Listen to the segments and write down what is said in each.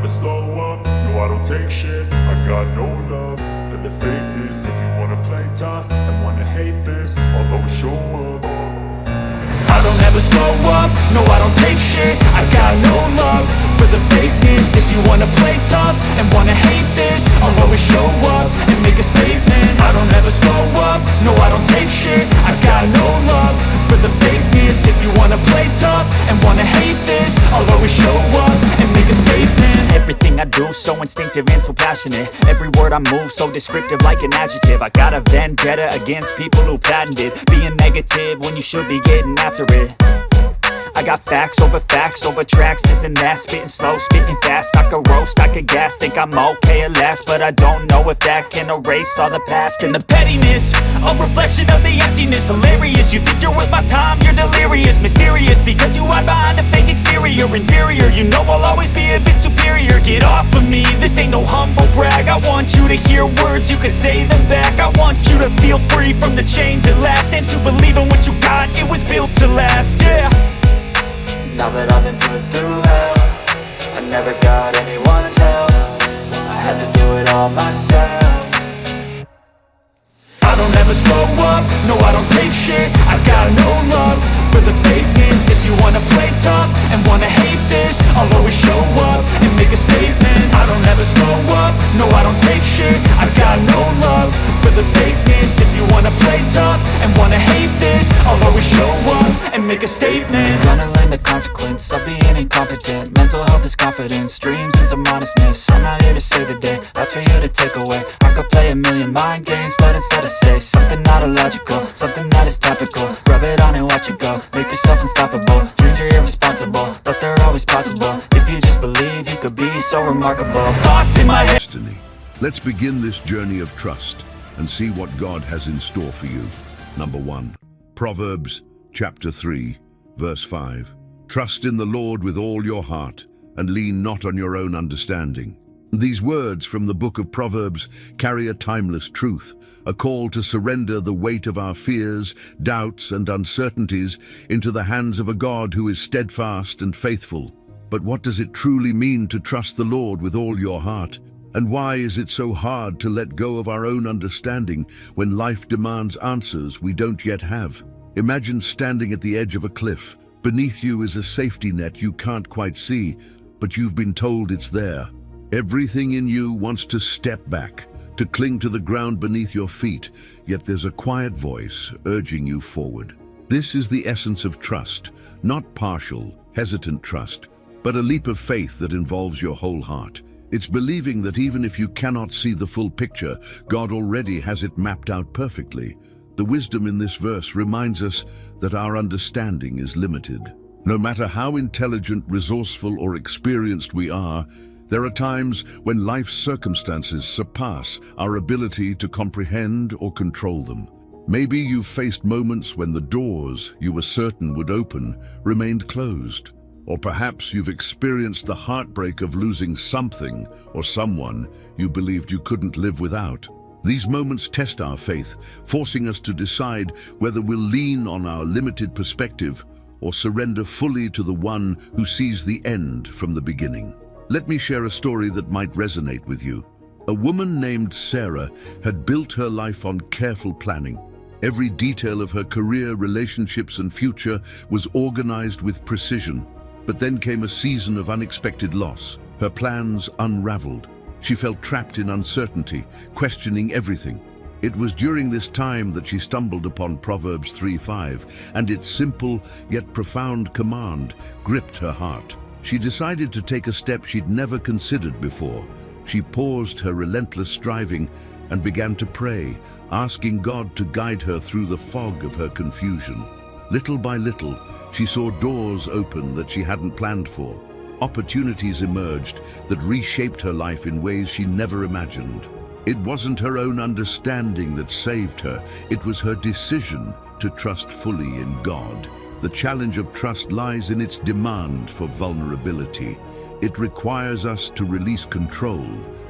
slow up, no I don't take shit. I got no love for the fakeness. If you wanna play tough and wanna hate this, I'll always show up. I don't ever slow up, no I don't take shit. I got no love for the fakeness. If you wanna play tough and wanna hate this, I'll always show up and make a statement. I don't ever slow up, no I don't take shit. I got no love for the fakeness. If you wanna play tough and wanna hate this, I'll always show up and make a statement. Everything I do so instinctive and so passionate. Every word I move so descriptive like an adjective. I got a vendetta against people who patented being negative when you should be getting after it. I got facts over tracks, this and that. Spitting slow, spitting fast, I could roast, I could gas. Think I'm okay at last, but I don't know if that can erase all the past. And the pettiness, a reflection of the emptiness. Hilarious, you think you're worth my time, you're delirious. Mysterious, because you hide behind a fake exterior. Inferior, you know I'll always be a bit superior. Get off of me, this ain't no humble brag. I want you to hear words, you can say them back. I want you to feel free from the chains at last, and to believe in what you got, it was built to last, yeah. Now that I've been put through hell, I never got anyone's help. I had to do it all myself. I don't ever slow up, no I don't take shit. I got no love for the fakeness. If you wanna play tough and wanna hate this, I'll always show up and make a statement. I don't ever slow up, no I don't take shit. I got no love for the fakeness. If you wanna play tough and wanna hate this, I'll always show up and make a statement. Gonna learn the consequence of being incompetent. Mental health is confidence, dreams and some honestness. I'm not here to save the day, that's for you to take away. I could play a million mind games, but instead I say something not illogical, something that is topical. Rub it on and watch it go, make yourself unstoppable. Dreams are irresponsible, but they're always possible. If you just believe, you could be so remarkable. Thoughts in my head. Destiny. Let's begin this journey of trust and see what God has in store for you. Number 1. Proverbs chapter 3, verse 5. Trust in the Lord with all your heart and lean not on your own understanding. These words from the book of Proverbs carry a timeless truth, a call to surrender the weight of our fears, doubts, and uncertainties into the hands of a God who is steadfast and faithful. But what does it truly mean to trust the Lord with all your heart? And why is it so hard to let go of our own understanding when life demands answers we don't yet have? Imagine standing at the edge of a cliff. Beneath you is a safety net you can't quite see, but you've been told it's there. Everything in you wants to step back, to cling to the ground beneath your feet, yet there's a quiet voice urging you forward. This is the essence of trust, not partial, hesitant trust, but a leap of faith that involves your whole heart. It's believing that even if you cannot see the full picture, God already has it mapped out perfectly. The wisdom in this verse reminds us that our understanding is limited. No matter how intelligent, resourceful, or experienced we are, there are times when life's circumstances surpass our ability to comprehend or control them. Maybe you've faced moments when the doors you were certain would open remained closed. Or perhaps you've experienced the heartbreak of losing something or someone you believed you couldn't live without. These moments test our faith, forcing us to decide whether we'll lean on our limited perspective or surrender fully to the one who sees the end from the beginning. Let me share a story that might resonate with you. A woman named Sarah had built her life on careful planning. Every detail of her career, relationships, and future was organized with precision. But then came a season of unexpected loss. Her plans unraveled. She felt trapped in uncertainty, questioning everything. It was during this time that she stumbled upon Proverbs 3:5, and its simple yet profound command gripped her heart. She decided to take a step she'd never considered before. She paused her relentless striving and began to pray, asking God to guide her through the fog of her confusion. Little by little, she saw doors open that she hadn't planned for. Opportunities emerged that reshaped her life in ways she never imagined. It wasn't her own understanding that saved her, it was her decision to trust fully in God. The challenge of trust lies in its demand for vulnerability. It requires us to release control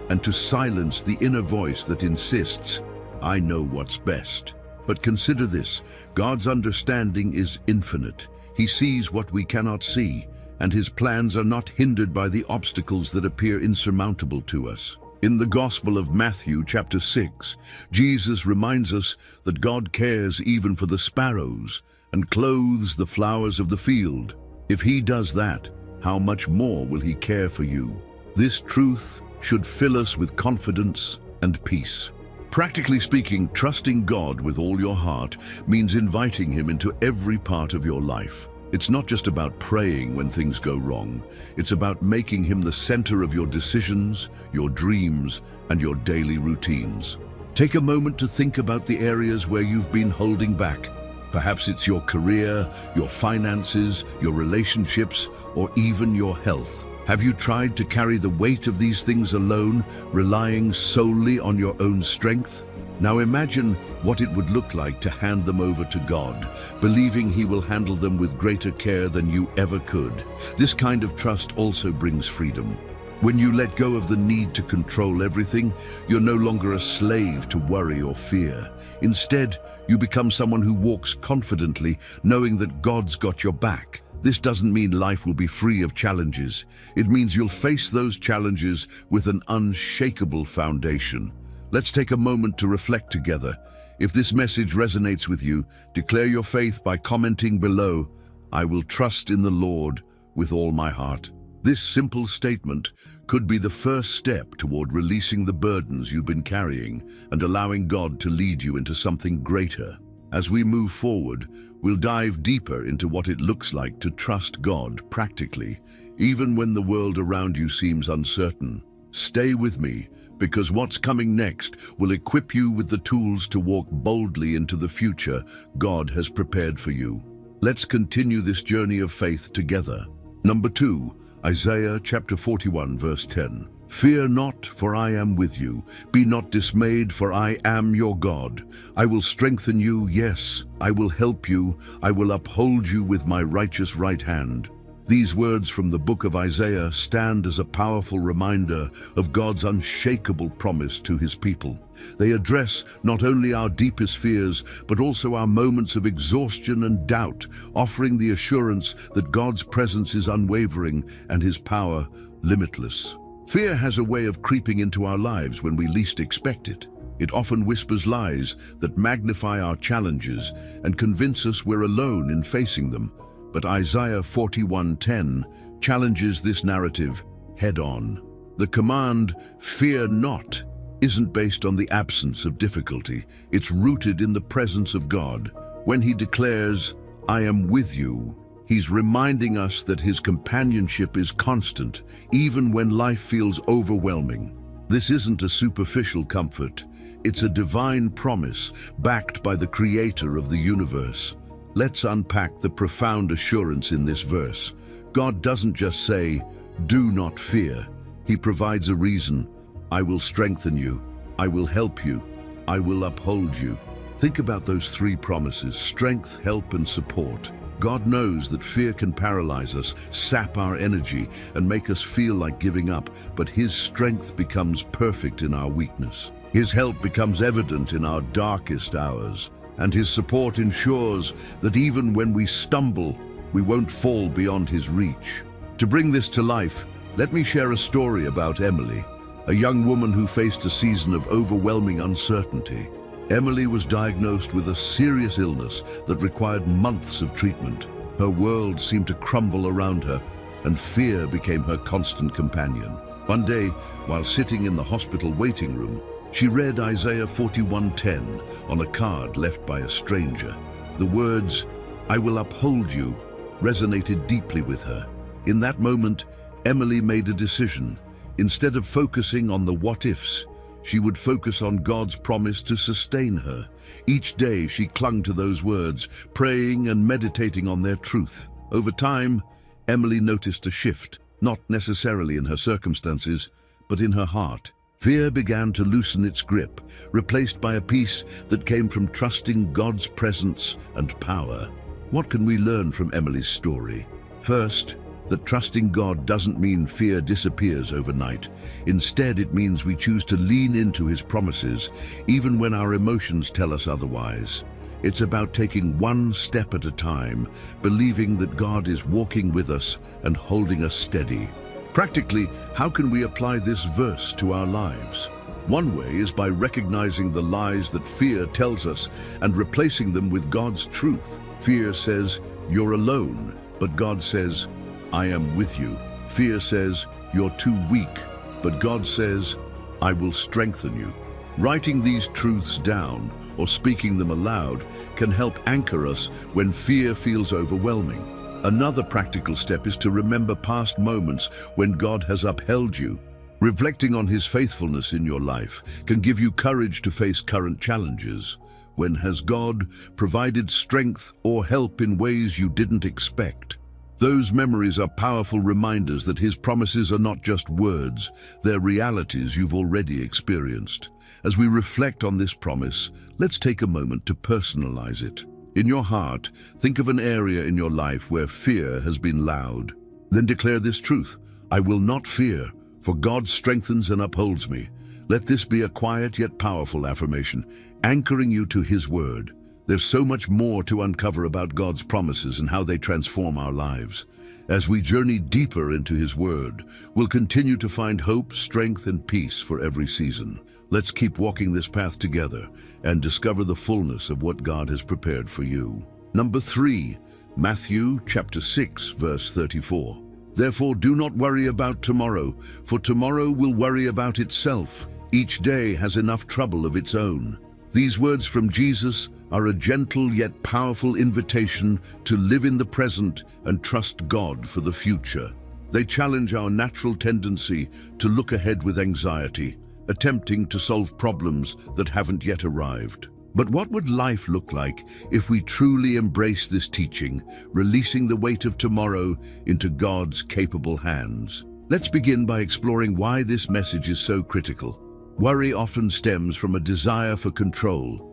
and to silence the inner voice that insists, "I know what's best." But consider this, God's understanding is infinite. He sees what we cannot see, and his plans are not hindered by the obstacles that appear insurmountable to us. In the Gospel of Matthew, chapter 6, Jesus reminds us that God cares even for the sparrows and clothes the flowers of the field. If he does that, how much more will he care for you? This truth should fill us with confidence and peace. Practically speaking, trusting God with all your heart means inviting him into every part of your life. It's not just about praying when things go wrong. It's about making him the center of your decisions, your dreams, and your daily routines. Take a moment to think about the areas where you've been holding back. Perhaps it's your career, your finances, your relationships, or even your health. Have you tried to carry the weight of these things alone, relying solely on your own strength? Now imagine what it would look like to hand them over to God, believing he will handle them with greater care than you ever could. This kind of trust also brings freedom. When you let go of the need to control everything, you're no longer a slave to worry or fear. Instead, you become someone who walks confidently, knowing that God's got your back. This doesn't mean life will be free of challenges. It means you'll face those challenges with an unshakable foundation. Let's take a moment to reflect together. If this message resonates with you, declare your faith by commenting below, "I will trust in the Lord with all my heart." This simple statement could be the first step toward releasing the burdens you've been carrying and allowing God to lead you into something greater. As we move forward, we'll dive deeper into what it looks like to trust God practically, even when the world around you seems uncertain. Stay with me, because what's coming next will equip you with the tools to walk boldly into the future God has prepared for you. Let's continue this journey of faith together. Number 2, Isaiah chapter 41, verse 10. "Fear not, for I am with you. Be not dismayed, for I am your God. I will strengthen you, yes, I will help you. I will uphold you with my righteous right hand." These words from the book of Isaiah stand as a powerful reminder of God's unshakable promise to his people. They address not only our deepest fears, but also our moments of exhaustion and doubt, offering the assurance that God's presence is unwavering and his power limitless. Fear has a way of creeping into our lives when we least expect it. It often whispers lies that magnify our challenges and convince us we're alone in facing them. But Isaiah 41:10 challenges this narrative head-on. The command, "Fear not," isn't based on the absence of difficulty. It's rooted in the presence of God. When he declares, "I am with you," he's reminding us that his companionship is constant, even when life feels overwhelming. This isn't a superficial comfort. It's a divine promise backed by the creator of the universe. Let's unpack the profound assurance in this verse. God doesn't just say, "Do not fear." He provides a reason. "I will strengthen you. I will help you. I will uphold you." Think about those 3 promises: strength, help, and support. God knows that fear can paralyze us, sap our energy, and make us feel like giving up, but his strength becomes perfect in our weakness. His help becomes evident in our darkest hours. And his support ensures that even when we stumble, we won't fall beyond his reach. To bring this to life, let me share a story about Emily, a young woman who faced a season of overwhelming uncertainty. Emily was diagnosed with a serious illness that required months of treatment. Her world seemed to crumble around her, and fear became her constant companion. One day, while sitting in the hospital waiting room, she read Isaiah 41:10 on a card left by a stranger. The words, "I will uphold you," resonated deeply with her. In that moment, Emily made a decision. Instead of focusing on the what-ifs, she would focus on God's promise to sustain her. Each day she clung to those words, praying and meditating on their truth. Over time, Emily noticed a shift, not necessarily in her circumstances, but in her heart. Fear began to loosen its grip, replaced by a peace that came from trusting God's presence and power. What can we learn from Emily's story? First, that trusting God doesn't mean fear disappears overnight. Instead, it means we choose to lean into his promises, even when our emotions tell us otherwise. It's about taking one step at a time, believing that God is walking with us and holding us steady. Practically, how can we apply this verse to our lives? One way is by recognizing the lies that fear tells us and replacing them with God's truth. Fear says, "You're alone," but God says, "I am with you." Fear says, "You're too weak," but God says, "I will strengthen you." Writing these truths down or speaking them aloud can help anchor us when fear feels overwhelming. Another practical step is to remember past moments when God has upheld you. Reflecting on His faithfulness in your life can give you courage to face current challenges. When has God provided strength or help in ways you didn't expect? Those memories are powerful reminders that His promises are not just words, they're realities you've already experienced. As we reflect on this promise, let's take a moment to personalize it. In your heart, think of an area in your life where fear has been loud. Then declare this truth: "I will not fear, for God strengthens and upholds me." Let this be a quiet yet powerful affirmation, anchoring you to His word. There's so much more to uncover about God's promises and how they transform our lives. As we journey deeper into His word, we'll continue to find hope, strength, and peace for every season. Let's keep walking this path together and discover the fullness of what God has prepared for you. Number 3, Matthew chapter 6, verse 34. "Therefore do not worry about tomorrow, for tomorrow will worry about itself. Each day has enough trouble of its own." These words from Jesus are a gentle yet powerful invitation to live in the present and trust God for the future. They challenge our natural tendency to look ahead with anxiety, attempting to solve problems that haven't yet arrived. But what would life look like if we truly embrace this teaching, releasing the weight of tomorrow into God's capable hands? Let's begin by exploring why this message is so critical. Worry often stems from a desire for control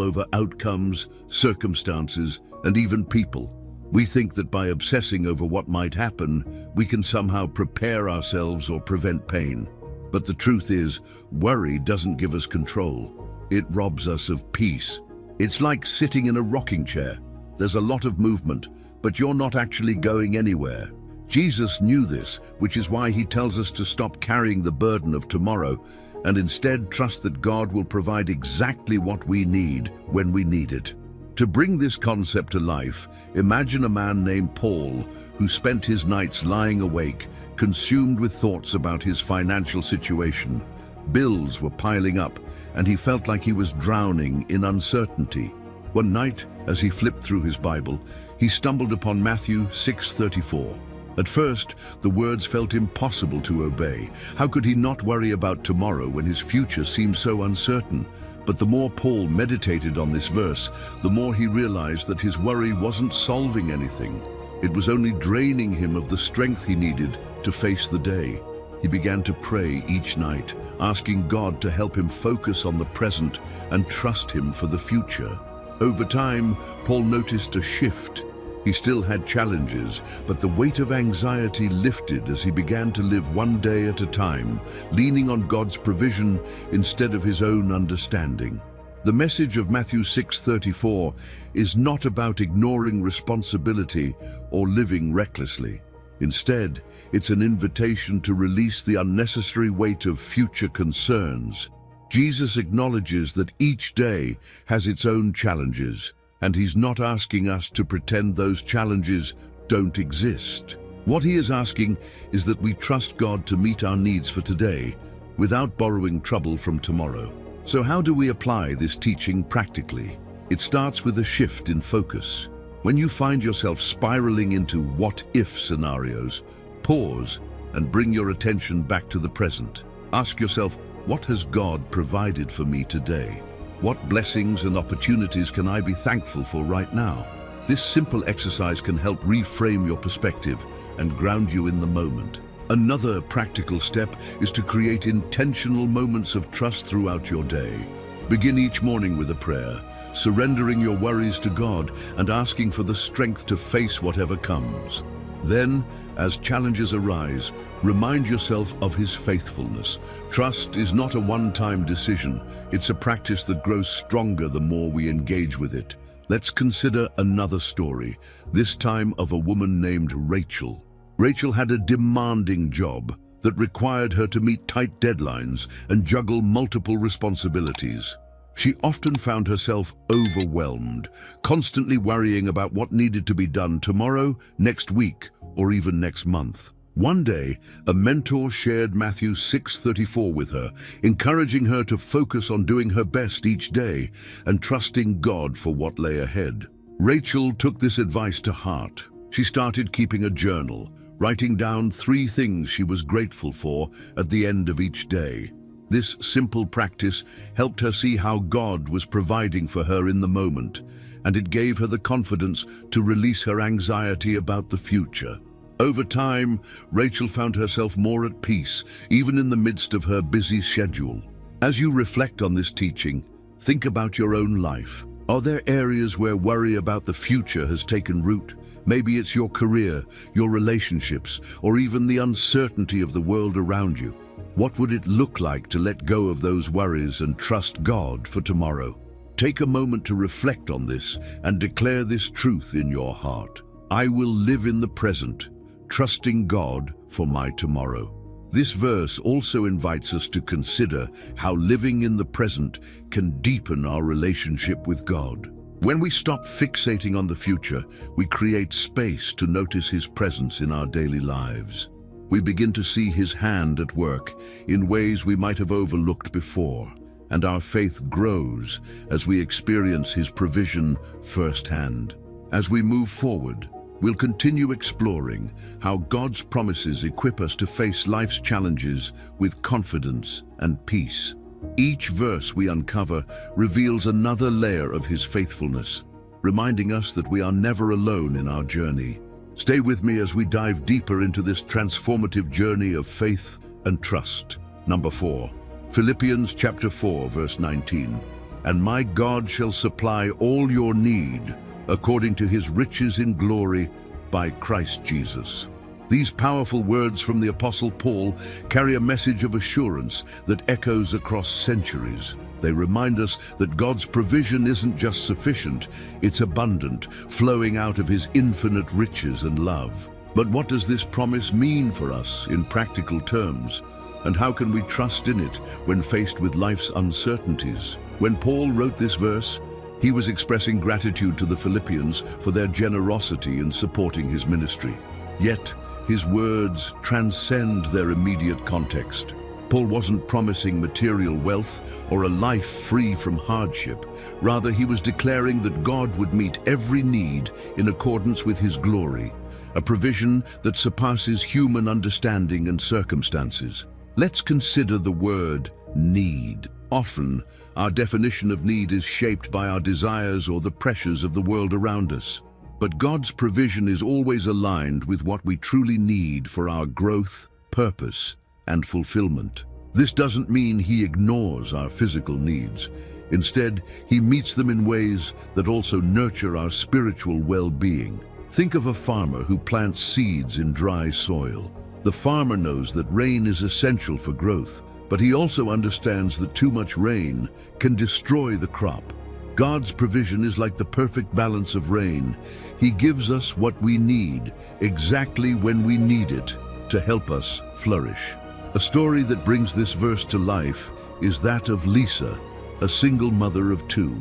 over outcomes, circumstances, and even people. We think that by obsessing over what might happen, we can somehow prepare ourselves or prevent pain. But the truth is, worry doesn't give us control. It robs us of peace. It's like sitting in a rocking chair. There's a lot of movement, but you're not actually going anywhere. Jesus knew this, which is why He tells us to stop carrying the burden of tomorrow and instead trust that God will provide exactly what we need when we need it. To bring this concept to life, imagine a man named Paul who spent his nights lying awake, consumed with thoughts about his financial situation. Bills were piling up, and he felt like he was drowning in uncertainty. One night, as he flipped through his Bible, he stumbled upon Matthew 6:34. At first, the words felt impossible to obey. How could he not worry about tomorrow when his future seemed so uncertain? But the more Paul meditated on this verse, the more he realized that his worry wasn't solving anything. It was only draining him of the strength he needed to face the day. He began to pray each night, asking God to help him focus on the present and trust Him for the future. Over time, Paul noticed a shift. He still had challenges, but the weight of anxiety lifted as he began to live one day at a time, leaning on God's provision instead of his own understanding. The message of Matthew 6:34 is not about ignoring responsibility or living recklessly. Instead, it's an invitation to release the unnecessary weight of future concerns. Jesus acknowledges that each day has its own challenges, and He's not asking us to pretend those challenges don't exist. What He is asking is that we trust God to meet our needs for today without borrowing trouble from tomorrow. So how do we apply this teaching practically? It starts with a shift in focus. When you find yourself spiraling into what-if scenarios, pause and bring your attention back to the present. Ask yourself, what has God provided for me today? What blessings and opportunities can I be thankful for right now? This simple exercise can help reframe your perspective and ground you in the moment. Another practical step is to create intentional moments of trust throughout your day. Begin each morning with a prayer, surrendering your worries to God and asking for the strength to face whatever comes. Then, as challenges arise, remind yourself of his faithfulness. Trust is not a one-time decision. It's a practice that grows stronger the more we engage with it. Let's consider another story, this time of a woman named Rachel. Rachel had a demanding job that required her to meet tight deadlines and juggle multiple responsibilities. She often found herself overwhelmed, constantly worrying about what needed to be done tomorrow, next week, or even next month. One day, a mentor shared Matthew 6:34 with her, encouraging her to focus on doing her best each day and trusting God for what lay ahead. Rachel took this advice to heart. She started keeping a journal, writing down 3 things she was grateful for at the end of each day. This simple practice helped her see how God was providing for her in the moment, and it gave her the confidence to release her anxiety about the future. Over time, Rachel found herself more at peace, even in the midst of her busy schedule. As you reflect on this teaching, think about your own life. Are there areas where worry about the future has taken root? Maybe it's your career, your relationships, or even the uncertainty of the world around you. What would it look like to let go of those worries and trust God for tomorrow? Take a moment to reflect on this and declare this truth in your heart. I will live in the present, trusting God for my tomorrow. This verse also invites us to consider how living in the present can deepen our relationship with God. When we stop fixating on the future, we create space to notice His presence in our daily lives. We begin to see His hand at work in ways we might have overlooked before, and our faith grows as we experience His provision firsthand. As we move forward, we'll continue exploring how God's promises equip us to face life's challenges with confidence and peace. Each verse we uncover reveals another layer of His faithfulness, reminding us that we are never alone in our journey. Stay with me as we dive deeper into this transformative journey of faith and trust. Number 4, Philippians chapter 4, verse 19. And my God shall supply all your need according to His riches in glory by Christ Jesus. These powerful words from the Apostle Paul carry a message of assurance that echoes across centuries. They remind us that God's provision isn't just sufficient, it's abundant, flowing out of His infinite riches and love. But what does this promise mean for us in practical terms? And how can we trust in it when faced with life's uncertainties? When Paul wrote this verse, he was expressing gratitude to the Philippians for their generosity in supporting his ministry. Yet, his words transcend their immediate context. Paul wasn't promising material wealth or a life free from hardship. Rather, he was declaring that God would meet every need in accordance with His glory, a provision that surpasses human understanding and circumstances. Let's consider the word need. Often, our definition of need is shaped by our desires or the pressures of the world around us. But God's provision is always aligned with what we truly need for our growth, purpose, and fulfillment. This doesn't mean He ignores our physical needs. Instead, He meets them in ways that also nurture our spiritual well-being. Think of a farmer who plants seeds in dry soil. The farmer knows that rain is essential for growth, but he also understands that too much rain can destroy the crop. God's provision is like the perfect balance of rain. He gives us what we need, exactly when we need it, to help us flourish. A story that brings this verse to life is that of Lisa, a single mother of 2.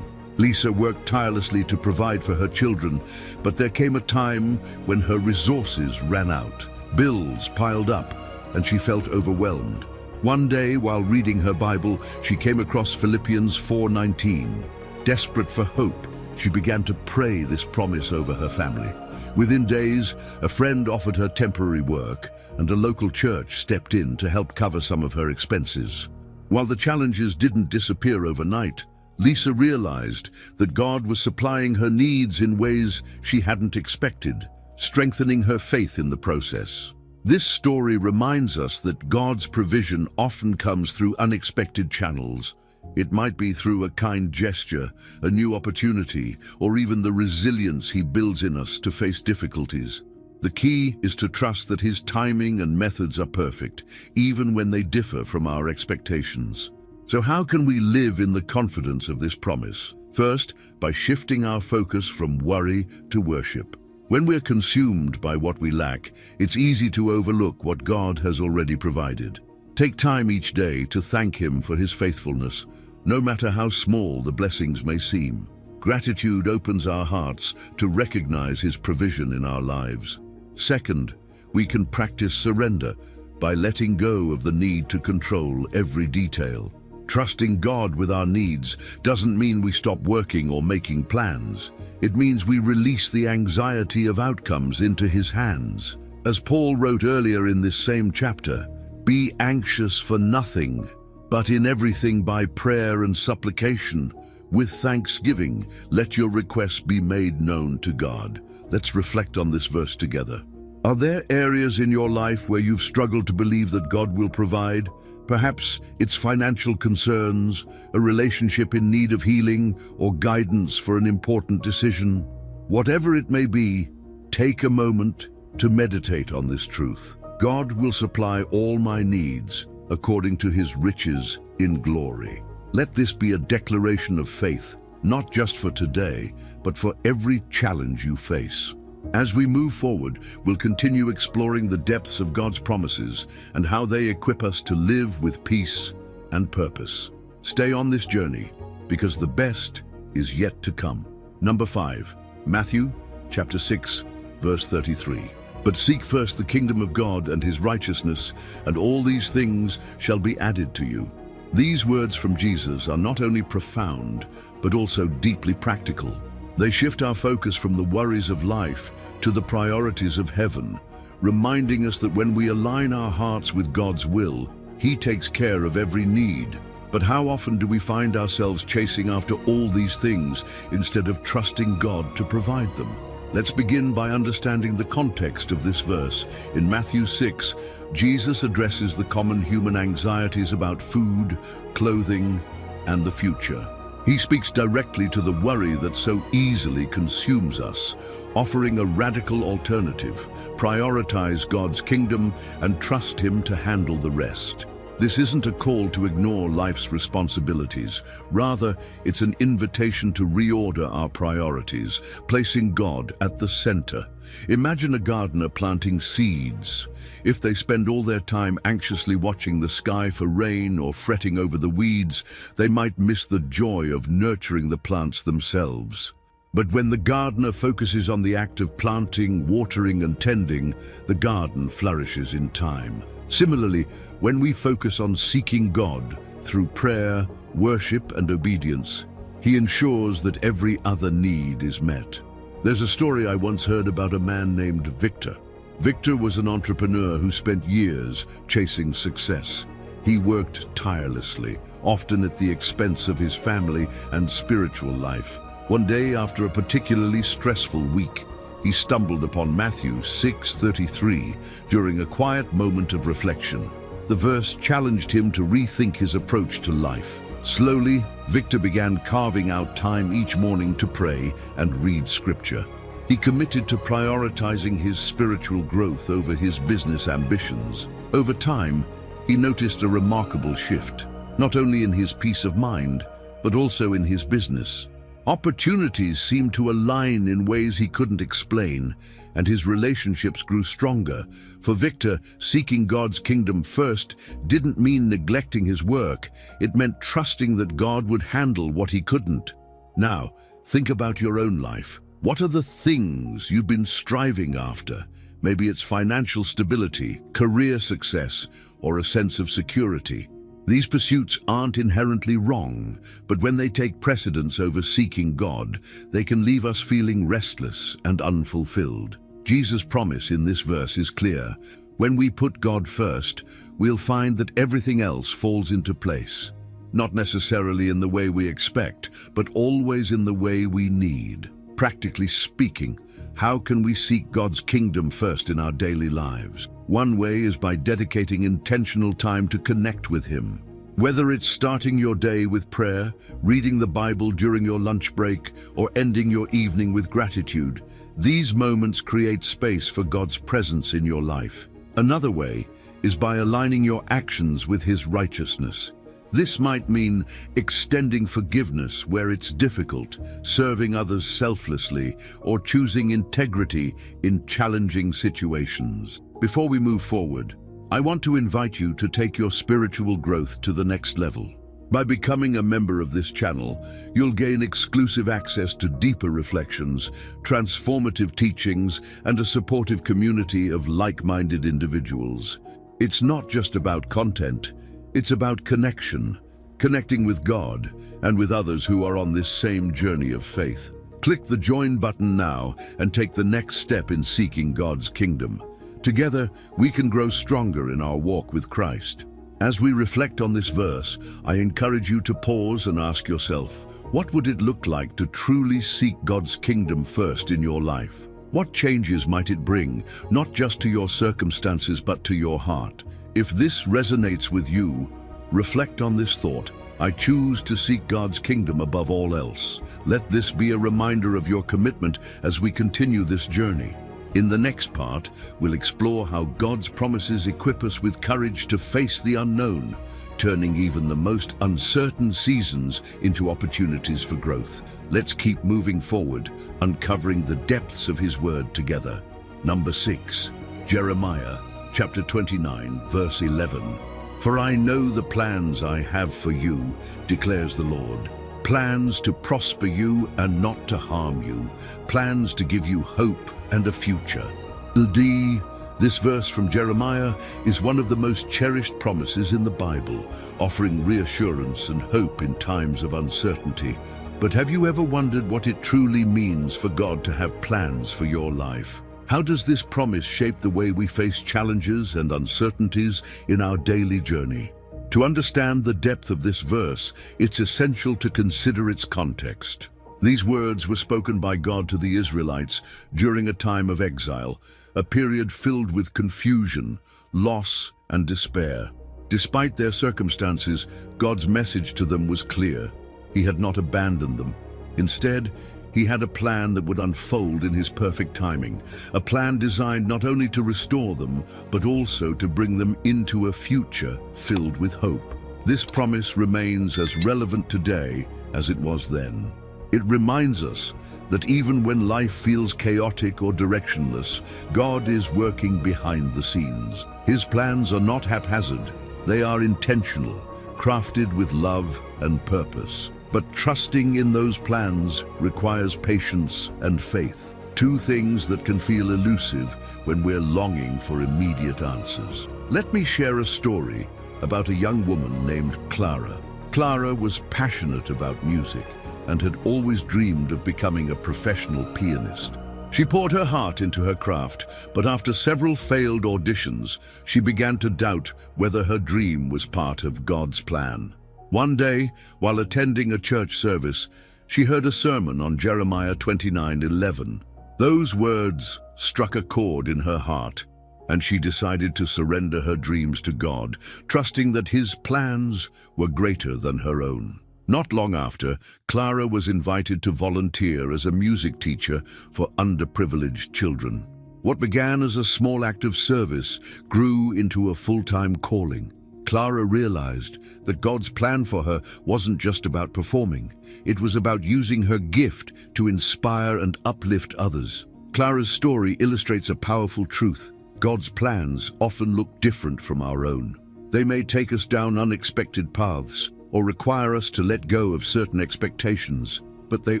Lisa worked tirelessly to provide for her children, but there came a time when her resources ran out. Bills piled up, and she felt overwhelmed. One day, while reading her Bible, she came across Philippians 4:19. Desperate for hope, she began to pray this promise over her family. Within days, a friend offered her temporary work, and a local church stepped in to help cover some of her expenses. While the challenges didn't disappear overnight, Lisa realized that God was supplying her needs in ways she hadn't expected, strengthening her faith in the process. This story reminds us that God's provision often comes through unexpected channels. It might be through a kind gesture, a new opportunity, or even the resilience He builds in us to face difficulties. The key is to trust that His timing and methods are perfect, even when they differ from our expectations. So how can we live in the confidence of this promise? First, by shifting our focus from worry to worship. When we're consumed by what we lack, it's easy to overlook what God has already provided. Take time each day to thank Him for His faithfulness, no matter how small the blessings may seem. Gratitude opens our hearts to recognize His provision in our lives. Second, we can practice surrender by letting go of the need to control every detail. Trusting God with our needs doesn't mean we stop working or making plans. It means we release the anxiety of outcomes into His hands. As Paul wrote earlier in this same chapter, "Be anxious for nothing, but in everything by prayer and supplication, with thanksgiving, let your requests be made known to God." Let's reflect on this verse together. Are there areas in your life where you've struggled to believe that God will provide? Perhaps it's financial concerns, a relationship in need of healing, or guidance for an important decision. Whatever it may be, take a moment to meditate on this truth. God will supply all my needs according to His riches in glory. Let this be a declaration of faith, not just for today, but for every challenge you face. As we move forward, we'll continue exploring the depths of God's promises and how they equip us to live with peace and purpose. Stay on this journey, because the best is yet to come. Number 5, Matthew chapter 6, verse 33. But seek first the kingdom of God and His righteousness, and all these things shall be added to you. These words from Jesus are not only profound, but also deeply practical. They shift our focus from the worries of life to the priorities of heaven, reminding us that when we align our hearts with God's will, He takes care of every need. But how often do we find ourselves chasing after all these things instead of trusting God to provide them? Let's begin by understanding the context of this verse. In Matthew 6, Jesus addresses the common human anxieties about food, clothing, and the future. He speaks directly to the worry that so easily consumes us, offering a radical alternative: prioritize God's kingdom and trust Him to handle the rest. This isn't a call to ignore life's responsibilities. Rather, it's an invitation to reorder our priorities, placing God at the center. Imagine a gardener planting seeds. If they spend all their time anxiously watching the sky for rain or fretting over the weeds, they might miss the joy of nurturing the plants themselves. But when the gardener focuses on the act of planting, watering, and tending, the garden flourishes in time. Similarly, when we focus on seeking God through prayer, worship, and obedience, He ensures that every other need is met. There's a story I once heard about a man named Victor. Victor was an entrepreneur who spent years chasing success. He worked tirelessly, often at the expense of his family and spiritual life. One day, after a particularly stressful week, he stumbled upon Matthew 6:33 during a quiet moment of reflection. The verse challenged him to rethink his approach to life. Slowly, Victor began carving out time each morning to pray and read scripture. He committed to prioritizing his spiritual growth over his business ambitions. Over time, he noticed a remarkable shift, not only in his peace of mind, but also in his business. Opportunities seemed to align in ways he couldn't explain, and his relationships grew stronger. For Victor, seeking God's kingdom first didn't mean neglecting his work. It meant trusting that God would handle what he couldn't. Now, think about your own life. What are the things you've been striving after? Maybe it's financial stability, career success, or a sense of security. These pursuits aren't inherently wrong, but when they take precedence over seeking God, they can leave us feeling restless and unfulfilled. Jesus' promise in this verse is clear. When we put God first, we'll find that everything else falls into place. Not necessarily in the way we expect, but always in the way we need. Practically speaking, how can we seek God's kingdom first in our daily lives? One way is by dedicating intentional time to connect with Him. Whether it's starting your day with prayer, reading the Bible during your lunch break, or ending your evening with gratitude, these moments create space for God's presence in your life. Another way is by aligning your actions with His righteousness. This might mean extending forgiveness where it's difficult, serving others selflessly, or choosing integrity in challenging situations. Before we move forward, I want to invite you to take your spiritual growth to the next level. By becoming a member of this channel, you'll gain exclusive access to deeper reflections, transformative teachings, and a supportive community of like-minded individuals. It's not just about content, it's about connection, connecting with God and with others who are on this same journey of faith. Click the join button now and take the next step in seeking God's kingdom. Together, we can grow stronger in our walk with Christ. As we reflect on this verse, I encourage you to pause and ask yourself, what would it look like to truly seek God's kingdom first in your life? What changes might it bring, not just to your circumstances but to your heart? If this resonates with you, reflect on this thought. I choose to seek God's kingdom above all else. Let this be a reminder of your commitment as we continue this journey. In the next part, we'll explore how God's promises equip us with courage to face the unknown, turning even the most uncertain seasons into opportunities for growth. Let's keep moving forward, uncovering the depths of His word together. Number 6, Jeremiah, chapter 29, verse 11. For I know the plans I have for you, declares the Lord. Plans to prosper you and not to harm you. Plans to give you hope and a future. This verse from Jeremiah is one of the most cherished promises in the Bible, offering reassurance and hope in times of uncertainty. But have you ever wondered what it truly means for God to have plans for your life? How does this promise shape the way we face challenges and uncertainties in our daily journey? To understand the depth of this verse, it's essential to consider its context. These words were spoken by God to the Israelites during a time of exile, a period filled with confusion, loss, and despair. Despite their circumstances, God's message to them was clear. He had not abandoned them. Instead, He had a plan that would unfold in His perfect timing, a plan designed not only to restore them, but also to bring them into a future filled with hope. This promise remains as relevant today as it was then. It reminds us that even when life feels chaotic or directionless, God is working behind the scenes. His plans are not haphazard, they are intentional, crafted with love and purpose. But trusting in those plans requires patience and faith, two things that can feel elusive when we're longing for immediate answers. Let me share a story about a young woman named Clara. Clara was passionate about music and had always dreamed of becoming a professional pianist. She poured her heart into her craft, but after several failed auditions, she began to doubt whether her dream was part of God's plan. One day, while attending a church service, she heard a sermon on Jeremiah 29:11. Those words struck a chord in her heart, and she decided to surrender her dreams to God, trusting that His plans were greater than her own. Not long after, Clara was invited to volunteer as a music teacher for underprivileged children. What began as a small act of service grew into a full-time calling. Clara realized that God's plan for her wasn't just about performing. It was about using her gift to inspire and uplift others. Clara's story illustrates a powerful truth. God's plans often look different from our own. They may take us down unexpected paths or require us to let go of certain expectations, but they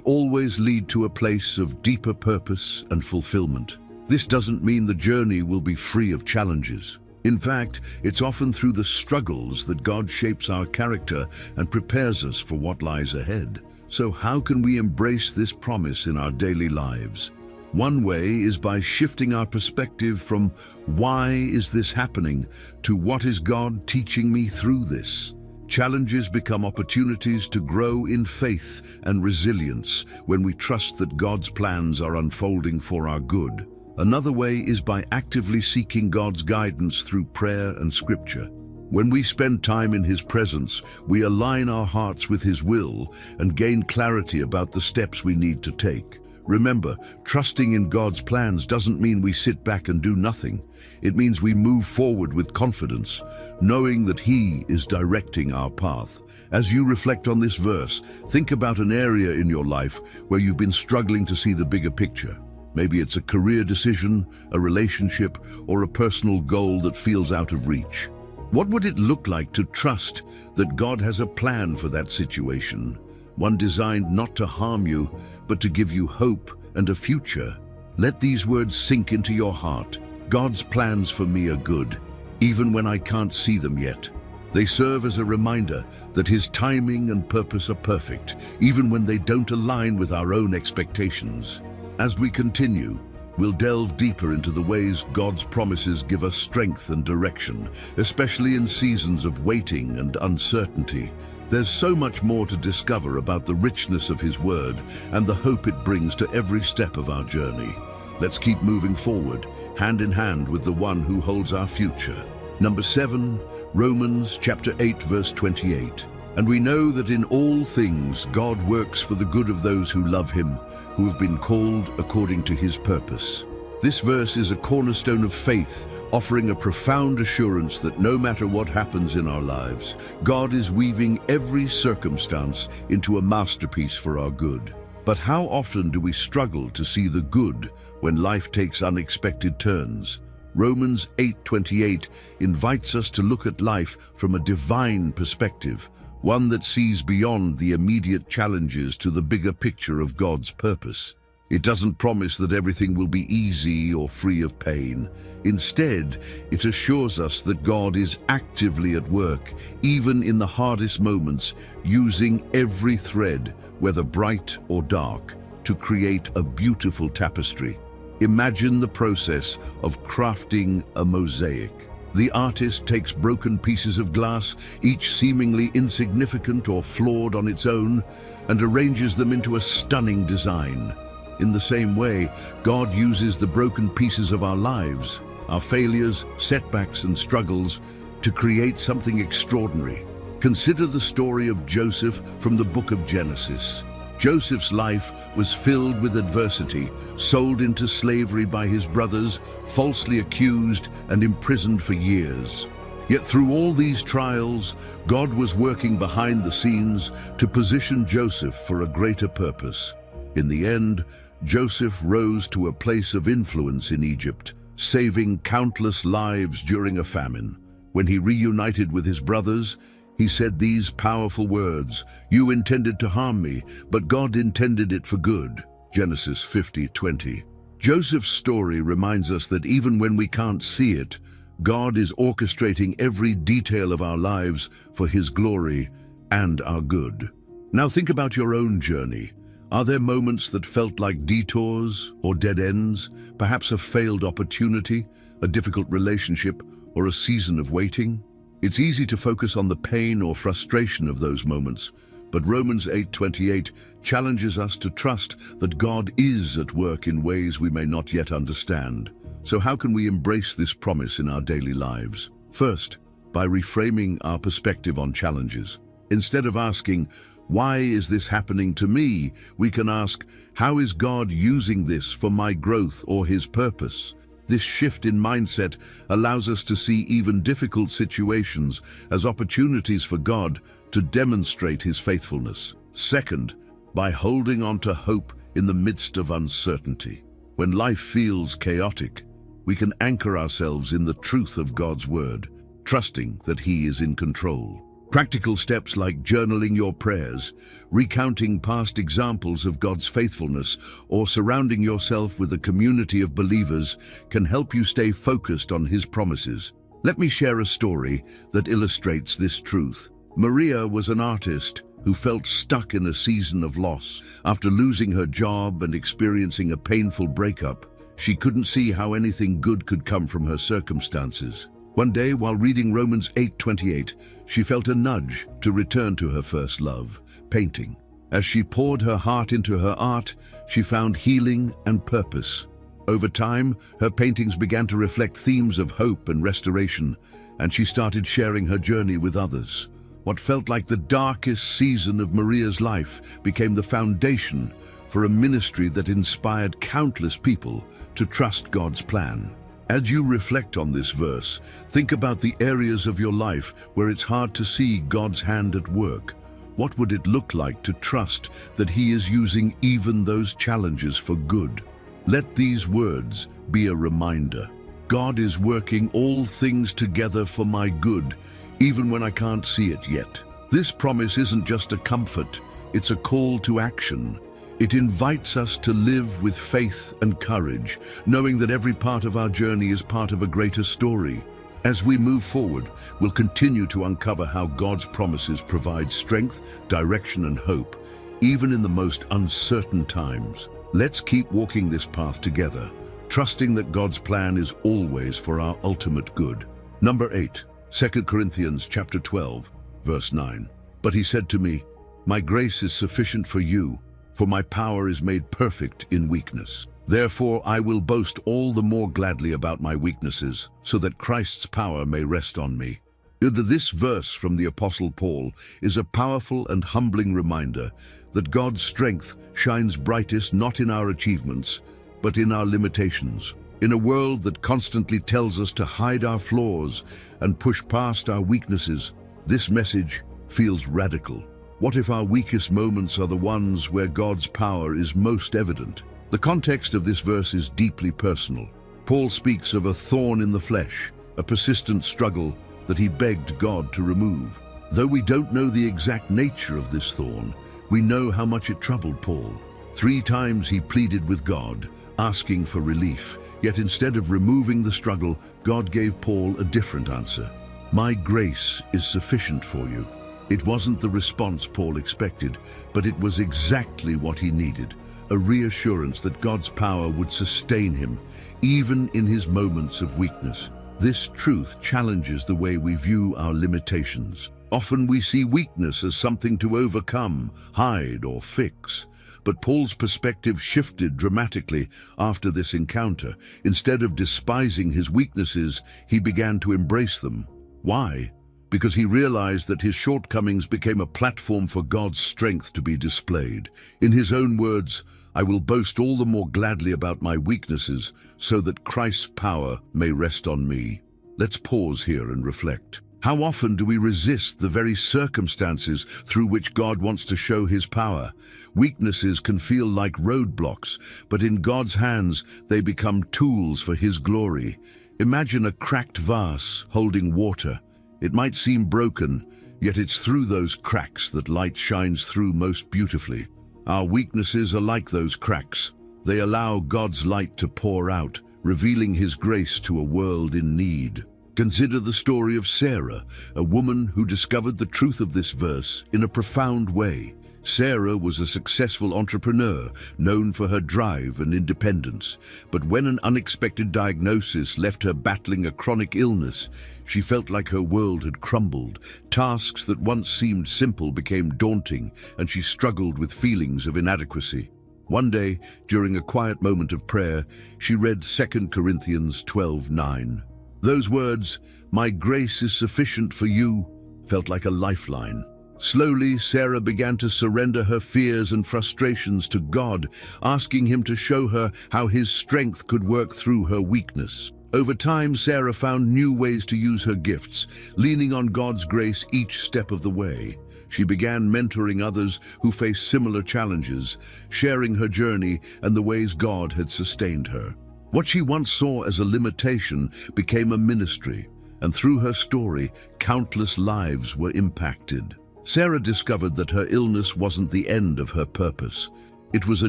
always lead to a place of deeper purpose and fulfillment. This doesn't mean the journey will be free of challenges. In fact, it's often through the struggles that God shapes our character and prepares us for what lies ahead. So how can we embrace this promise in our daily lives? One way is by shifting our perspective from "why is this happening" to "what is God teaching me through this?" Challenges become opportunities to grow in faith and resilience when we trust that God's plans are unfolding for our good. Another way is by actively seeking God's guidance through prayer and scripture. When we spend time in His presence, we align our hearts with His will and gain clarity about the steps we need to take. Remember, trusting in God's plans doesn't mean we sit back and do nothing. It means we move forward with confidence, knowing that He is directing our path. As you reflect on this verse, think about an area in your life where you've been struggling to see the bigger picture. Maybe it's a career decision, a relationship, or a personal goal that feels out of reach. What would it look like to trust that God has a plan for that situation? One designed not to harm you, but to give you hope and a future. Let these words sink into your heart. God's plans for me are good, even when I can't see them yet. They serve as a reminder that His timing and purpose are perfect, even when they don't align with our own expectations. As we continue, we'll delve deeper into the ways God's promises give us strength and direction, especially in seasons of waiting and uncertainty. There's so much more to discover about the richness of His Word and the hope it brings to every step of our journey. Let's keep moving forward, hand in hand with the one who holds our future. Number 7, Romans chapter 8, verse 28. And we know that in all things God works for the good of those who love Him, who have been called according to His purpose. This verse is a cornerstone of faith, offering a profound assurance that no matter what happens in our lives, God is weaving every circumstance into a masterpiece for our good. But how often do we struggle to see the good when life takes unexpected turns? Romans 8:28 invites us to look at life from a divine perspective, one that sees beyond the immediate challenges to the bigger picture of God's purpose. It doesn't promise that everything will be easy or free of pain. Instead, it assures us that God is actively at work, even in the hardest moments, using every thread, whether bright or dark, to create a beautiful tapestry. Imagine the process of crafting a mosaic. The artist takes broken pieces of glass, each seemingly insignificant or flawed on its own, and arranges them into a stunning design. In the same way, God uses the broken pieces of our lives, our failures, setbacks, and struggles, to create something extraordinary. Consider the story of Joseph from the book of Genesis. Joseph's life was filled with adversity, sold into slavery by his brothers, falsely accused and imprisoned for years. Yet through all these trials, God was working behind the scenes to position Joseph for a greater purpose. In the end, Joseph rose to a place of influence in Egypt, saving countless lives during a famine. When he reunited with his brothers, he said these powerful words, "You intended to harm me, but God intended it for good." Genesis 50:20. Joseph's story reminds us that even when we can't see it, God is orchestrating every detail of our lives for His glory and our good. Now think about your own journey. Are there moments that felt like detours or dead ends, perhaps a failed opportunity, a difficult relationship, or a season of waiting? It's easy to focus on the pain or frustration of those moments, but Romans 8:28 challenges us to trust that God is at work in ways we may not yet understand. So how can we embrace this promise in our daily lives? First, by reframing our perspective on challenges. Instead of asking, "Why is this happening to me?" we can ask, "How is God using this for my growth or His purpose?" This shift in mindset allows us to see even difficult situations as opportunities for God to demonstrate His faithfulness. Second, by holding on to hope in the midst of uncertainty. When life feels chaotic, we can anchor ourselves in the truth of God's Word, trusting that He is in control. Practical steps like journaling your prayers, recounting past examples of God's faithfulness, or surrounding yourself with a community of believers can help you stay focused on His promises. Let me share a story that illustrates this truth. Maria was an artist who felt stuck in a season of loss. After losing her job and experiencing a painful breakup, she couldn't see how anything good could come from her circumstances. One day, while reading Romans 8:28, she felt a nudge to return to her first love, painting. As she poured her heart into her art, she found healing and purpose. Over time, her paintings began to reflect themes of hope and restoration, and she started sharing her journey with others. What felt like the darkest season of Maria's life became the foundation for a ministry that inspired countless people to trust God's plan. As you reflect on this verse, think about the areas of your life where it's hard to see God's hand at work. What would it look like to trust that He is using even those challenges for good? Let these words be a reminder. God is working all things together for my good, even when I can't see it yet. This promise isn't just a comfort, it's a call to action. It invites us to live with faith and courage, knowing that every part of our journey is part of a greater story. As we move forward, we'll continue to uncover how God's promises provide strength, direction, and hope, even in the most uncertain times. Let's keep walking this path together, trusting that God's plan is always for our ultimate good. Number 8, 2 Corinthians chapter 12, verse 9. But he said to me, "My grace is sufficient for you, for my power is made perfect in weakness. Therefore I will boast all the more gladly about my weaknesses, so that Christ's power may rest on me." This verse from the Apostle Paul is a powerful and humbling reminder that God's strength shines brightest not in our achievements, but in our limitations. In a world that constantly tells us to hide our flaws and push past our weaknesses, this message feels radical. What if our weakest moments are the ones where God's power is most evident? The context of this verse is deeply personal. Paul speaks of a thorn in the flesh, a persistent struggle that he begged God to remove. Though we don't know the exact nature of this thorn, we know how much it troubled Paul. 3 times he pleaded with God, asking for relief. Yet instead of removing the struggle, God gave Paul a different answer. "My grace is sufficient for you." It wasn't the response Paul expected, but it was exactly what he needed, a reassurance that God's power would sustain him, even in his moments of weakness. This truth challenges the way we view our limitations. Often we see weakness as something to overcome, hide, or fix. But Paul's perspective shifted dramatically after this encounter. Instead of despising his weaknesses, he began to embrace them. Why? Because he realized that his shortcomings became a platform for God's strength to be displayed. In his own words, "I will boast all the more gladly about my weaknesses, so that Christ's power may rest on me." Let's pause here and reflect. How often do we resist the very circumstances through which God wants to show His power? Weaknesses can feel like roadblocks, but in God's hands they become tools for His glory. Imagine a cracked vase holding water. It might seem broken, yet it's through those cracks that light shines through most beautifully. Our weaknesses are like those cracks. They allow God's light to pour out, revealing His grace to a world in need. Consider the story of Sarah, a woman who discovered the truth of this verse in a profound way. Sarah was a successful entrepreneur, known for her drive and independence. But when an unexpected diagnosis left her battling a chronic illness, she felt like her world had crumbled. Tasks that once seemed simple became daunting, and she struggled with feelings of inadequacy. One day, during a quiet moment of prayer, she read 2 Corinthians 12:9. Those words, "My grace is sufficient for you," felt like a lifeline. Slowly, Sarah began to surrender her fears and frustrations to God, asking Him to show her how His strength could work through her weakness. Over time, Sarah found new ways to use her gifts, leaning on God's grace each step of the way. She began mentoring others who faced similar challenges, sharing her journey and the ways God had sustained her. What she once saw as a limitation became a ministry, and through her story, countless lives were impacted. Sarah discovered that her illness wasn't the end of her purpose. It was a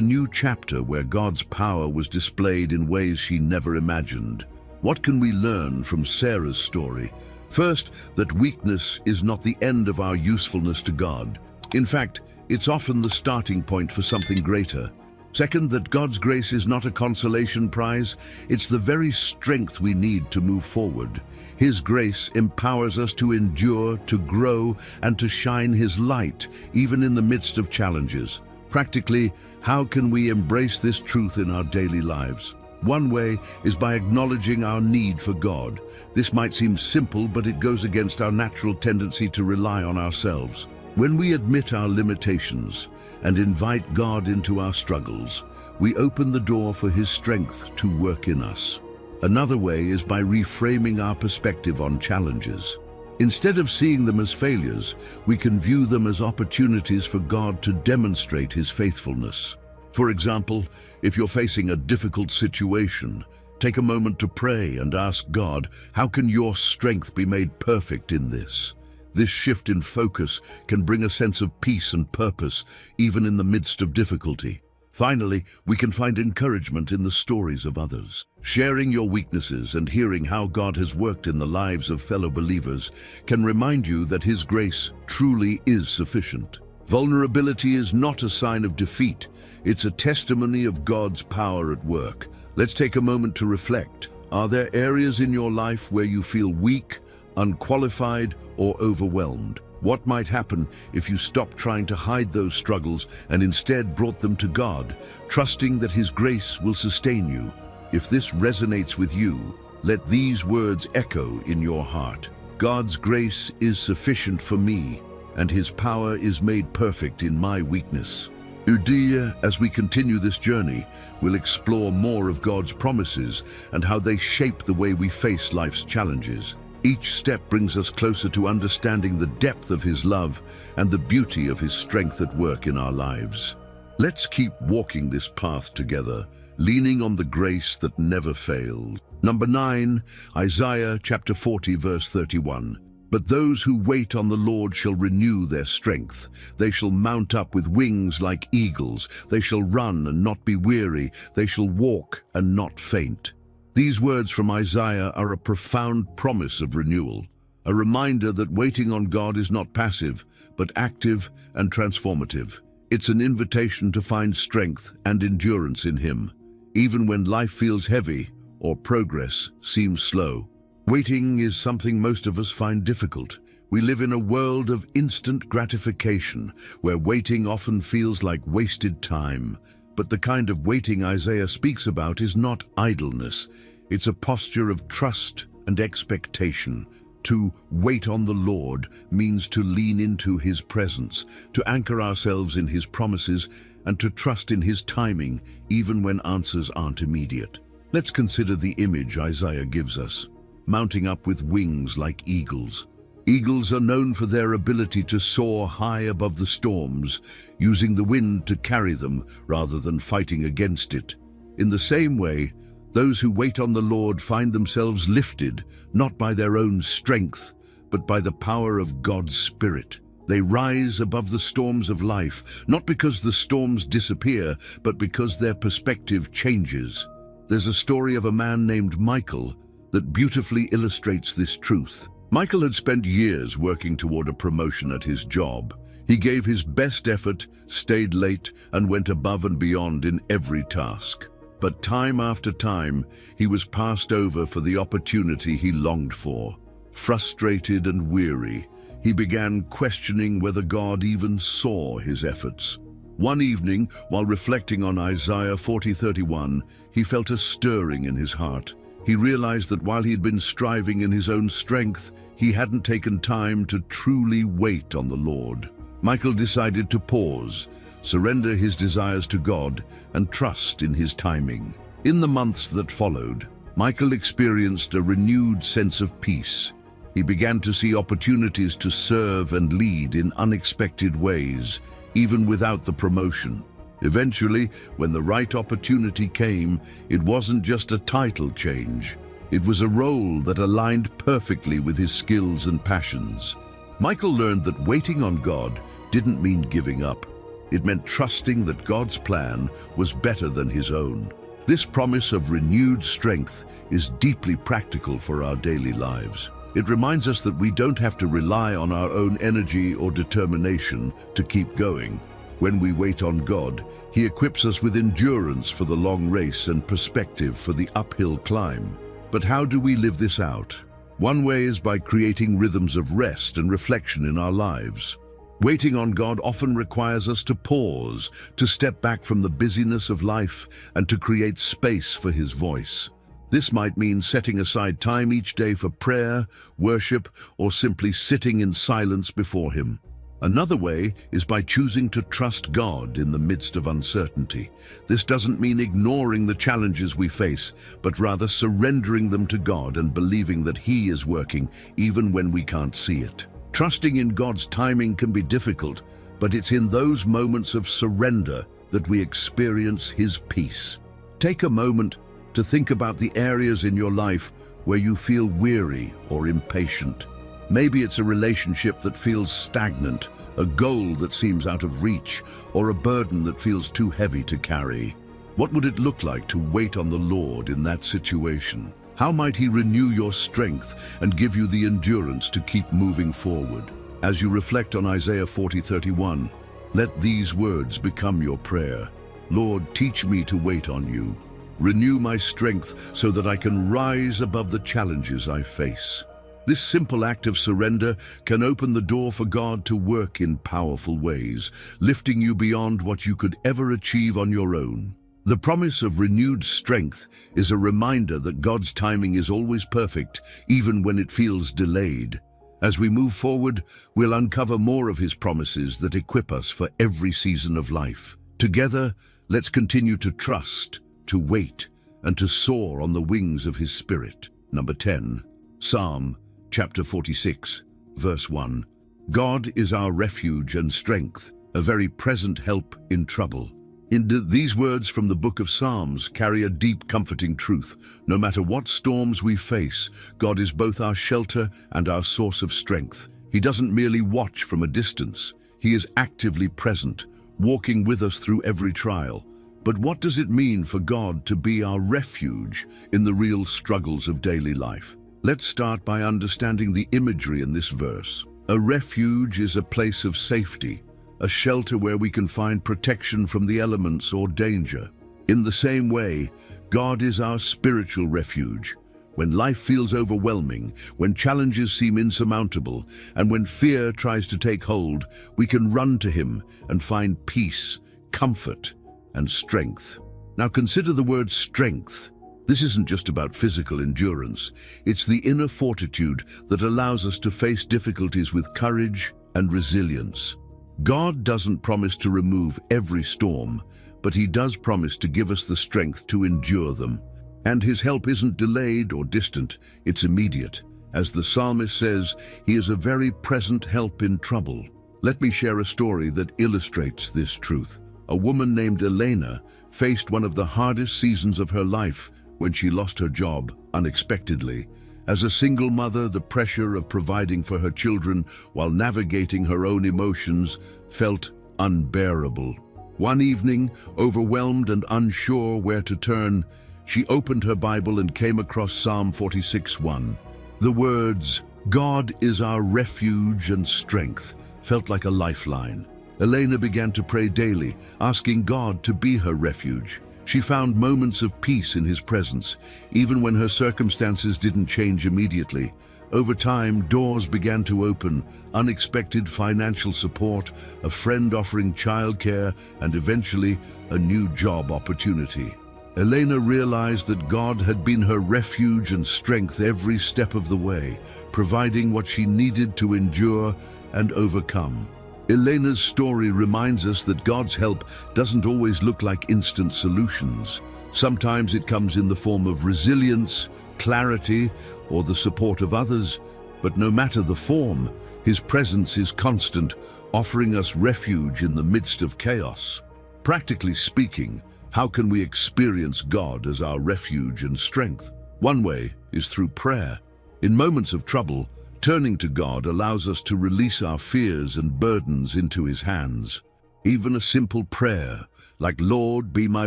new chapter where God's power was displayed in ways she never imagined. What can we learn from Sarah's story? First, that weakness is not the end of our usefulness to God. In fact, it's often the starting point for something greater. Second, that God's grace is not a consolation prize, it's the very strength we need to move forward. His grace empowers us to endure, to grow, and to shine His light, even in the midst of challenges. Practically, how can we embrace this truth in our daily lives? One way is by acknowledging our need for God. This might seem simple, but it goes against our natural tendency to rely on ourselves. When we admit our limitations and invite God into our struggles, we open the door for His strength to work in us. Another way is by reframing our perspective on challenges. Instead of seeing them as failures, we can view them as opportunities for God to demonstrate His faithfulness. For example, if you're facing a difficult situation, take a moment to pray and ask God, how can your strength be made perfect in this? This shift in focus can bring a sense of peace and purpose, even in the midst of difficulty. Finally, we can find encouragement in the stories of others. Sharing your weaknesses and hearing how God has worked in the lives of fellow believers can remind you that His grace truly is sufficient. Vulnerability is not a sign of defeat. It's a testimony of God's power at work. Let's take a moment to reflect. Are there areas in your life where you feel weak, unqualified, or overwhelmed? What might happen if you stopped trying to hide those struggles and instead brought them to God, trusting that His grace will sustain you? If this resonates with you, let these words echo in your heart. God's grace is sufficient for me, and His power is made perfect in my weakness. As we continue this journey, we'll explore more of God's promises and how they shape the way we face life's challenges. Each step brings us closer to understanding the depth of His love and the beauty of His strength at work in our lives. Let's keep walking this path together, leaning on the grace that never fails. Number 9, Isaiah chapter 40, verse 31. But those who wait on the Lord shall renew their strength. They shall mount up with wings like eagles. They shall run and not be weary. They shall walk and not faint. These words from Isaiah are a profound promise of renewal, a reminder that waiting on God is not passive, but active and transformative. It's an invitation to find strength and endurance in Him, even when life feels heavy or progress seems slow. Waiting is something most of us find difficult. We live in a world of instant gratification, where waiting often feels like wasted time. But the kind of waiting Isaiah speaks about is not idleness. It's a posture of trust and expectation. To wait on the Lord means to lean into His presence, to anchor ourselves in His promises, and to trust in His timing, even when answers aren't immediate. Let's consider the image Isaiah gives us, mounting up with wings like eagles. Eagles are known for their ability to soar high above the storms, using the wind to carry them rather than fighting against it. In the same way, those who wait on the Lord find themselves lifted, not by their own strength, but by the power of God's Spirit. They rise above the storms of life, not because the storms disappear, but because their perspective changes. There's a story of a man named Michael that beautifully illustrates this truth. Michael had spent years working toward a promotion at his job. He gave his best effort, stayed late, and went above and beyond in every task. But time after time, he was passed over for the opportunity he longed for. Frustrated and weary, he began questioning whether God even saw his efforts. One evening, while reflecting on Isaiah 40:31, he felt a stirring in his heart. He realized that while he had been striving in his own strength, he hadn't taken time to truly wait on the Lord. Michael decided to pause, surrender his desires to God, and trust in His timing. In the months that followed, Michael experienced a renewed sense of peace. He began to see opportunities to serve and lead in unexpected ways, even without the promotion. Eventually, when the right opportunity came, it wasn't just a title change. It was a role that aligned perfectly with his skills and passions. Michael learned that waiting on God didn't mean giving up. It meant trusting that God's plan was better than his own. This promise of renewed strength is deeply practical for our daily lives. It reminds us that we don't have to rely on our own energy or determination to keep going. When we wait on God, He equips us with endurance for the long race and perspective for the uphill climb. But how do we live this out? One way is by creating rhythms of rest and reflection in our lives. Waiting on God often requires us to pause, to step back from the busyness of life, and to create space for His voice. This might mean setting aside time each day for prayer, worship, or simply sitting in silence before Him. Another way is by choosing to trust God in the midst of uncertainty. This doesn't mean ignoring the challenges we face, but rather surrendering them to God and believing that He is working even when we can't see it. Trusting in God's timing can be difficult, but it's in those moments of surrender that we experience His peace. Take a moment to think about the areas in your life where you feel weary or impatient. Maybe it's a relationship that feels stagnant, a goal that seems out of reach, or a burden that feels too heavy to carry. What would it look like to wait on the Lord in that situation? How might He renew your strength and give you the endurance to keep moving forward? As you reflect on Isaiah 40:31, let these words become your prayer. Lord, teach me to wait on You. Renew my strength so that I can rise above the challenges I face. This simple act of surrender can open the door for God to work in powerful ways, lifting you beyond what you could ever achieve on your own. The promise of renewed strength is a reminder that God's timing is always perfect, even when it feels delayed. As we move forward, we'll uncover more of His promises that equip us for every season of life. Together, let's continue to trust, to wait, and to soar on the wings of His Spirit. Number 10, Psalm chapter 46, verse 1. God is our refuge and strength, a very present help in trouble. These words from the book of Psalms carry a deep, comforting truth. No matter what storms we face, God is both our shelter and our source of strength. He doesn't merely watch from a distance. He is actively present, walking with us through every trial. But what does it mean for God to be our refuge in the real struggles of daily life? Let's start by understanding the imagery in this verse. A refuge is a place of safety, a shelter where we can find protection from the elements or danger. In the same way, God is our spiritual refuge. When life feels overwhelming, when challenges seem insurmountable, and when fear tries to take hold, we can run to Him and find peace, comfort, and strength. Now consider the word strength. This isn't just about physical endurance. It's the inner fortitude that allows us to face difficulties with courage and resilience. God doesn't promise to remove every storm, but He does promise to give us the strength to endure them. And His help isn't delayed or distant, it's immediate. As the psalmist says, He is a very present help in trouble. Let me share a story that illustrates this truth. A woman named Elena faced one of the hardest seasons of her life when she lost her job unexpectedly. As a single mother, the pressure of providing for her children while navigating her own emotions felt unbearable. One evening, overwhelmed and unsure where to turn, she opened her Bible and came across Psalm 46:1. The words, "God is our refuge and strength," felt like a lifeline. Elena began to pray daily, asking God to be her refuge. She found moments of peace in His presence, even when her circumstances didn't change immediately. Over time, doors began to open, unexpected financial support, a friend offering childcare, and eventually a new job opportunity. Elena realized that God had been her refuge and strength every step of the way, providing what she needed to endure and overcome. Elena's story reminds us that God's help doesn't always look like instant solutions. Sometimes it comes in the form of resilience, clarity, or the support of others. But no matter the form, His presence is constant, offering us refuge in the midst of chaos. Practically speaking, how can we experience God as our refuge and strength? One way is through prayer. In moments of trouble, turning to God allows us to release our fears and burdens into His hands. Even a simple prayer, like "Lord, be my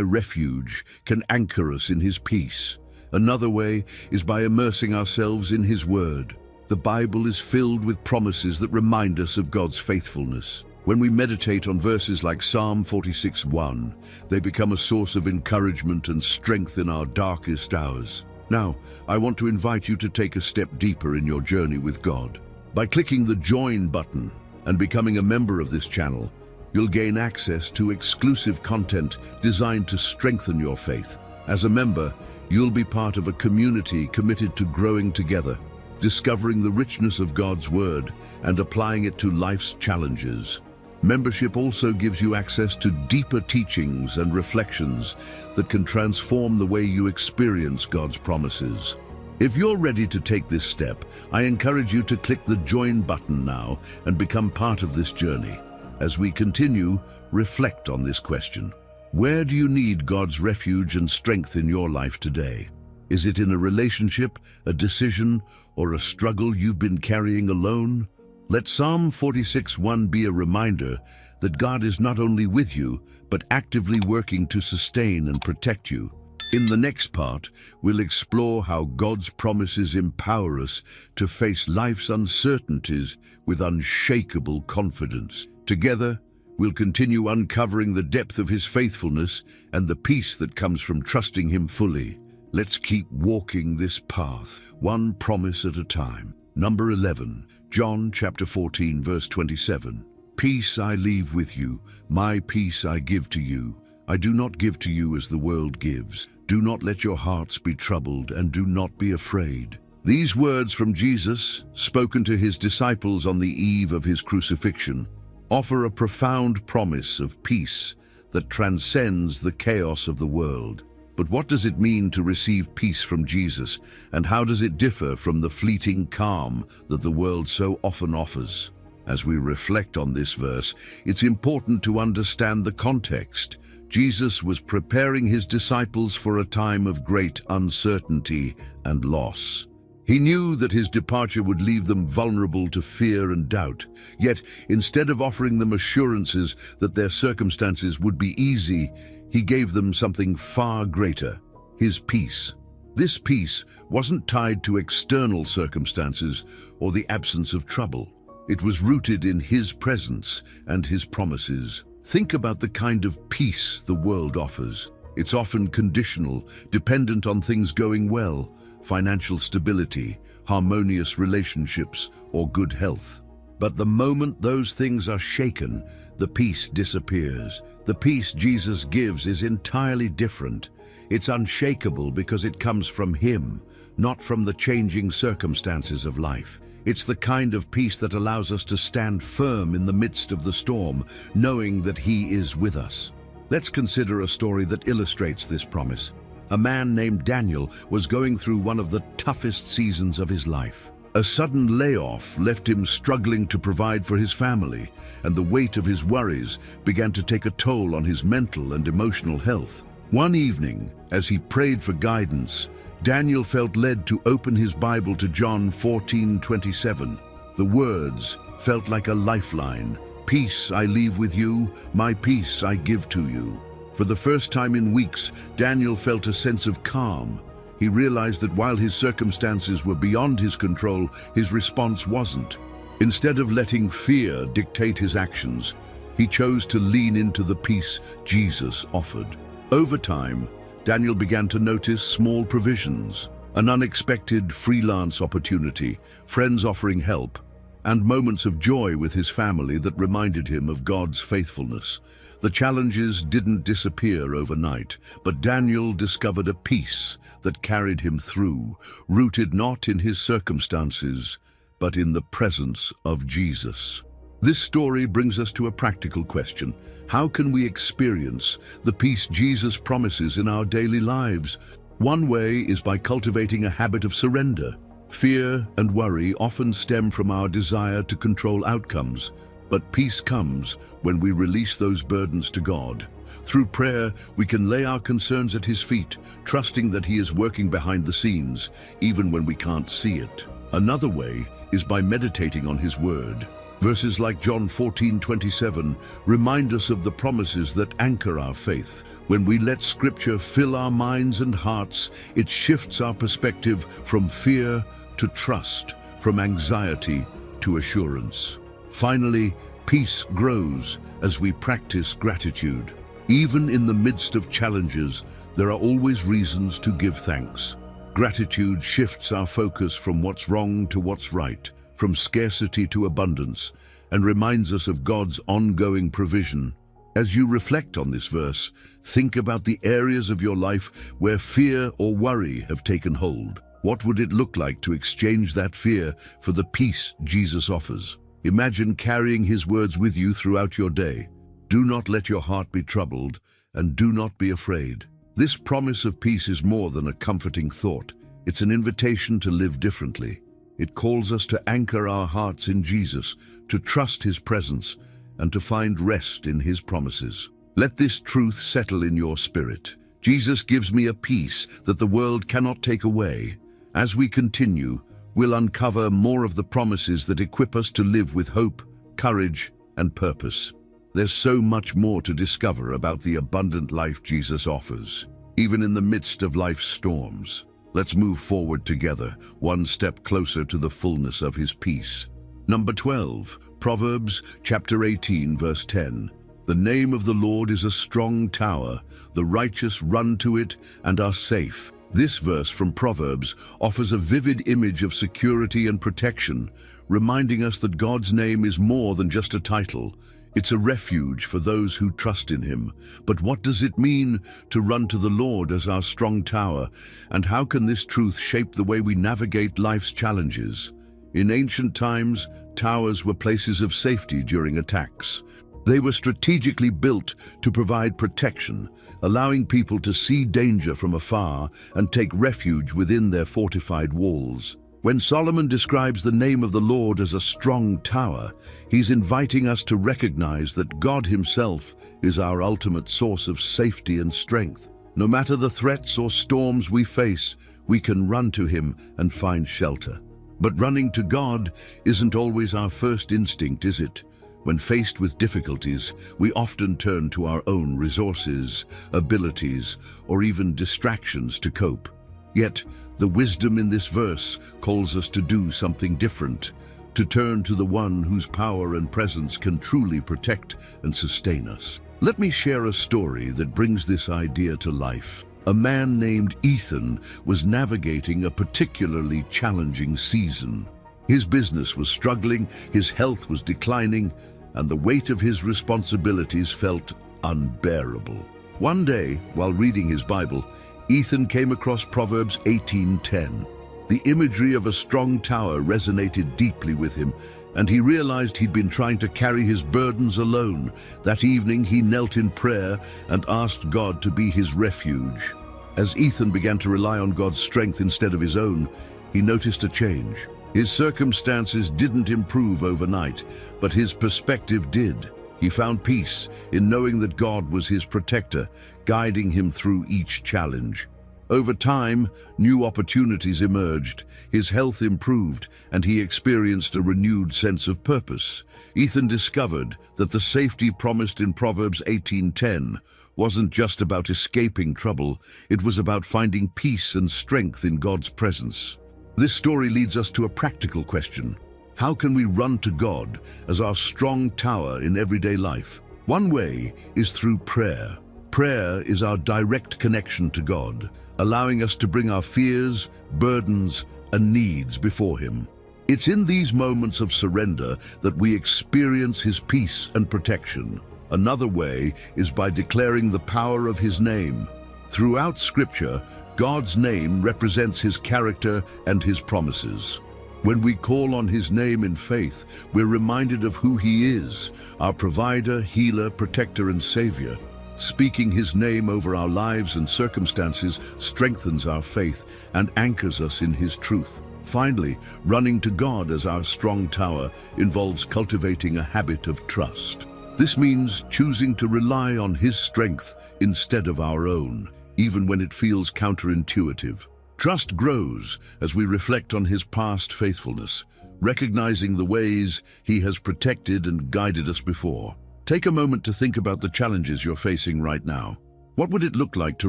refuge," can anchor us in His peace. Another way is by immersing ourselves in His Word. The Bible is filled with promises that remind us of God's faithfulness. When we meditate on verses like Psalm 46:1, they become a source of encouragement and strength in our darkest hours. Now, I want to invite you to take a step deeper in your journey with God. By clicking the Join button, And becoming a member of this channel, you'll gain access to exclusive content designed to strengthen your faith. As a member, you'll be part of a community committed to growing together, discovering the richness of God's Word and applying it to life's challenges. Membership also gives you access to deeper teachings and reflections that can transform the way you experience God's promises. If you're ready to take this step, I encourage you to click the Join button now and become part of this journey. As we continue, reflect on this question. Where do you need God's refuge and strength in your life today? Is it in a relationship, a decision, or a struggle you've been carrying alone? Let Psalm 46:1 be a reminder that God is not only with you, but actively working to sustain and protect you. In the next part, we'll explore how God's promises empower us to face life's uncertainties with unshakable confidence. Together, we'll continue uncovering the depth of His faithfulness and the peace that comes from trusting Him fully. Let's keep walking this path, one promise at a time. Number 11, John chapter 14, verse 27. Peace I leave with you, my peace I give to you. I do not give to you as the world gives. Do not let your hearts be troubled, and do not be afraid. These words from Jesus, spoken to His disciples on the eve of His crucifixion, offer a profound promise of peace that transcends the chaos of the world. But what does it mean to receive peace from Jesus, and how does it differ from the fleeting calm that the world so often offers? As we reflect on this verse, it's important to understand the context. Jesus was preparing His disciples for a time of great uncertainty and loss. He knew that His departure would leave them vulnerable to fear and doubt. Yet, instead of offering them assurances that their circumstances would be easy, He gave them something far greater, His peace. This peace wasn't tied to external circumstances or the absence of trouble. It was rooted in His presence and His promises. Think about the kind of peace the world offers. It's often conditional, dependent on things going well, financial stability, harmonious relationships, or good health. But the moment those things are shaken, the peace disappears. The peace Jesus gives is entirely different. It's unshakable because it comes from Him, not from the changing circumstances of life. It's the kind of peace that allows us to stand firm in the midst of the storm, knowing that He is with us. Let's consider a story that illustrates this promise. A man named Daniel was going through one of the toughest seasons of his life. A sudden layoff left him struggling to provide for his family, and the weight of his worries began to take a toll on his mental and emotional health. One evening, as he prayed for guidance, Daniel felt led to open his Bible to John 14:27. The words felt like a lifeline. Peace I leave with you, my peace I give to you. For the first time in weeks, Daniel felt a sense of calm. He realized that while his circumstances were beyond his control, his response wasn't. Instead of letting fear dictate his actions, he chose to lean into the peace Jesus offered. Over time, Daniel began to notice small provisions, an unexpected freelance opportunity, friends offering help, and moments of joy with his family that reminded him of God's faithfulness. The challenges didn't disappear overnight, but Daniel discovered a peace that carried him through, rooted not in his circumstances, but in the presence of Jesus. This story brings us to a practical question. How can we experience the peace Jesus promises in our daily lives? One way is by cultivating a habit of surrender. Fear and worry often stem from our desire to control outcomes, but peace comes when we release those burdens to God. Through prayer, we can lay our concerns at His feet, trusting that He is working behind the scenes, even when we can't see it. Another way is by meditating on His Word. Verses like John 14:27 remind us of the promises that anchor our faith. When we let Scripture fill our minds and hearts, it shifts our perspective from fear to trust, from anxiety to assurance. Finally, peace grows as we practice gratitude. Even in the midst of challenges, there are always reasons to give thanks. Gratitude shifts our focus from what's wrong to what's right, from scarcity to abundance, and reminds us of God's ongoing provision. As you reflect on this verse, think about the areas of your life where fear or worry have taken hold. What would it look like to exchange that fear for the peace Jesus offers? Imagine carrying his words with you throughout your day. Do not let your heart be troubled, and do not be afraid. This promise of peace is more than a comforting thought. It's an invitation to live differently. It calls us to anchor our hearts in Jesus, to trust his presence, and to find rest in his promises. Let this truth settle in your spirit. Jesus gives me a peace that the world cannot take away. As we continue, we'll uncover more of the promises that equip us to live with hope, courage, and purpose. There's so much more to discover about the abundant life Jesus offers, even in the midst of life's storms. Let's move forward together, one step closer to the fullness of his peace. Number 12, Proverbs chapter 18, verse 10. The name of the Lord is a strong tower. The righteous run to it and are safe. This verse from Proverbs offers a vivid image of security and protection, reminding us that God's name is more than just a title. It's a refuge for those who trust in him. But what does it mean to run to the Lord as our strong tower? And how can this truth shape the way we navigate life's challenges? In ancient times, towers were places of safety during attacks. They were strategically built to provide protection, allowing people to see danger from afar and take refuge within their fortified walls. When Solomon describes the name of the Lord as a strong tower, he's inviting us to recognize that God himself is our ultimate source of safety and strength. No matter the threats or storms we face, we can run to him and find shelter. But running to God isn't always our first instinct, is it? When faced with difficulties, we often turn to our own resources, abilities, or even distractions to cope. Yet, the wisdom in this verse calls us to do something different, to turn to the one whose power and presence can truly protect and sustain us. Let me share a story that brings this idea to life. A man named Ethan was navigating a particularly challenging season. His business was struggling, his health was declining, and the weight of his responsibilities felt unbearable. One day, while reading his Bible, Ethan came across Proverbs 18:10. The imagery of a strong tower resonated deeply with him, and he realized he'd been trying to carry his burdens alone. That evening, he knelt in prayer and asked God to be his refuge. As Ethan began to rely on God's strength instead of his own, he noticed a change. His circumstances didn't improve overnight, but his perspective did. He found peace in knowing that God was his protector, guiding him through each challenge. Over time, new opportunities emerged, his health improved, and he experienced a renewed sense of purpose. Ethan discovered that the safety promised in Proverbs 18:10 wasn't just about escaping trouble, it was about finding peace and strength in God's presence. This story leads us to a practical question. How can we run to God as our strong tower in everyday life? One way is through prayer. Prayer is our direct connection to God, allowing us to bring our fears, burdens, and needs before him. It's in these moments of surrender that we experience his peace and protection. Another way is by declaring the power of his name. Throughout Scripture, God's name represents his character and his promises. When we call on his name in faith, we're reminded of who he is, our provider, healer, protector, and savior. Speaking his name over our lives and circumstances strengthens our faith and anchors us in his truth. Finally, running to God as our strong tower involves cultivating a habit of trust. This means choosing to rely on his strength instead of our own, even when it feels counterintuitive. Trust grows as we reflect on his past faithfulness, recognizing the ways he has protected and guided us before. Take a moment to think about the challenges you're facing right now. What would it look like to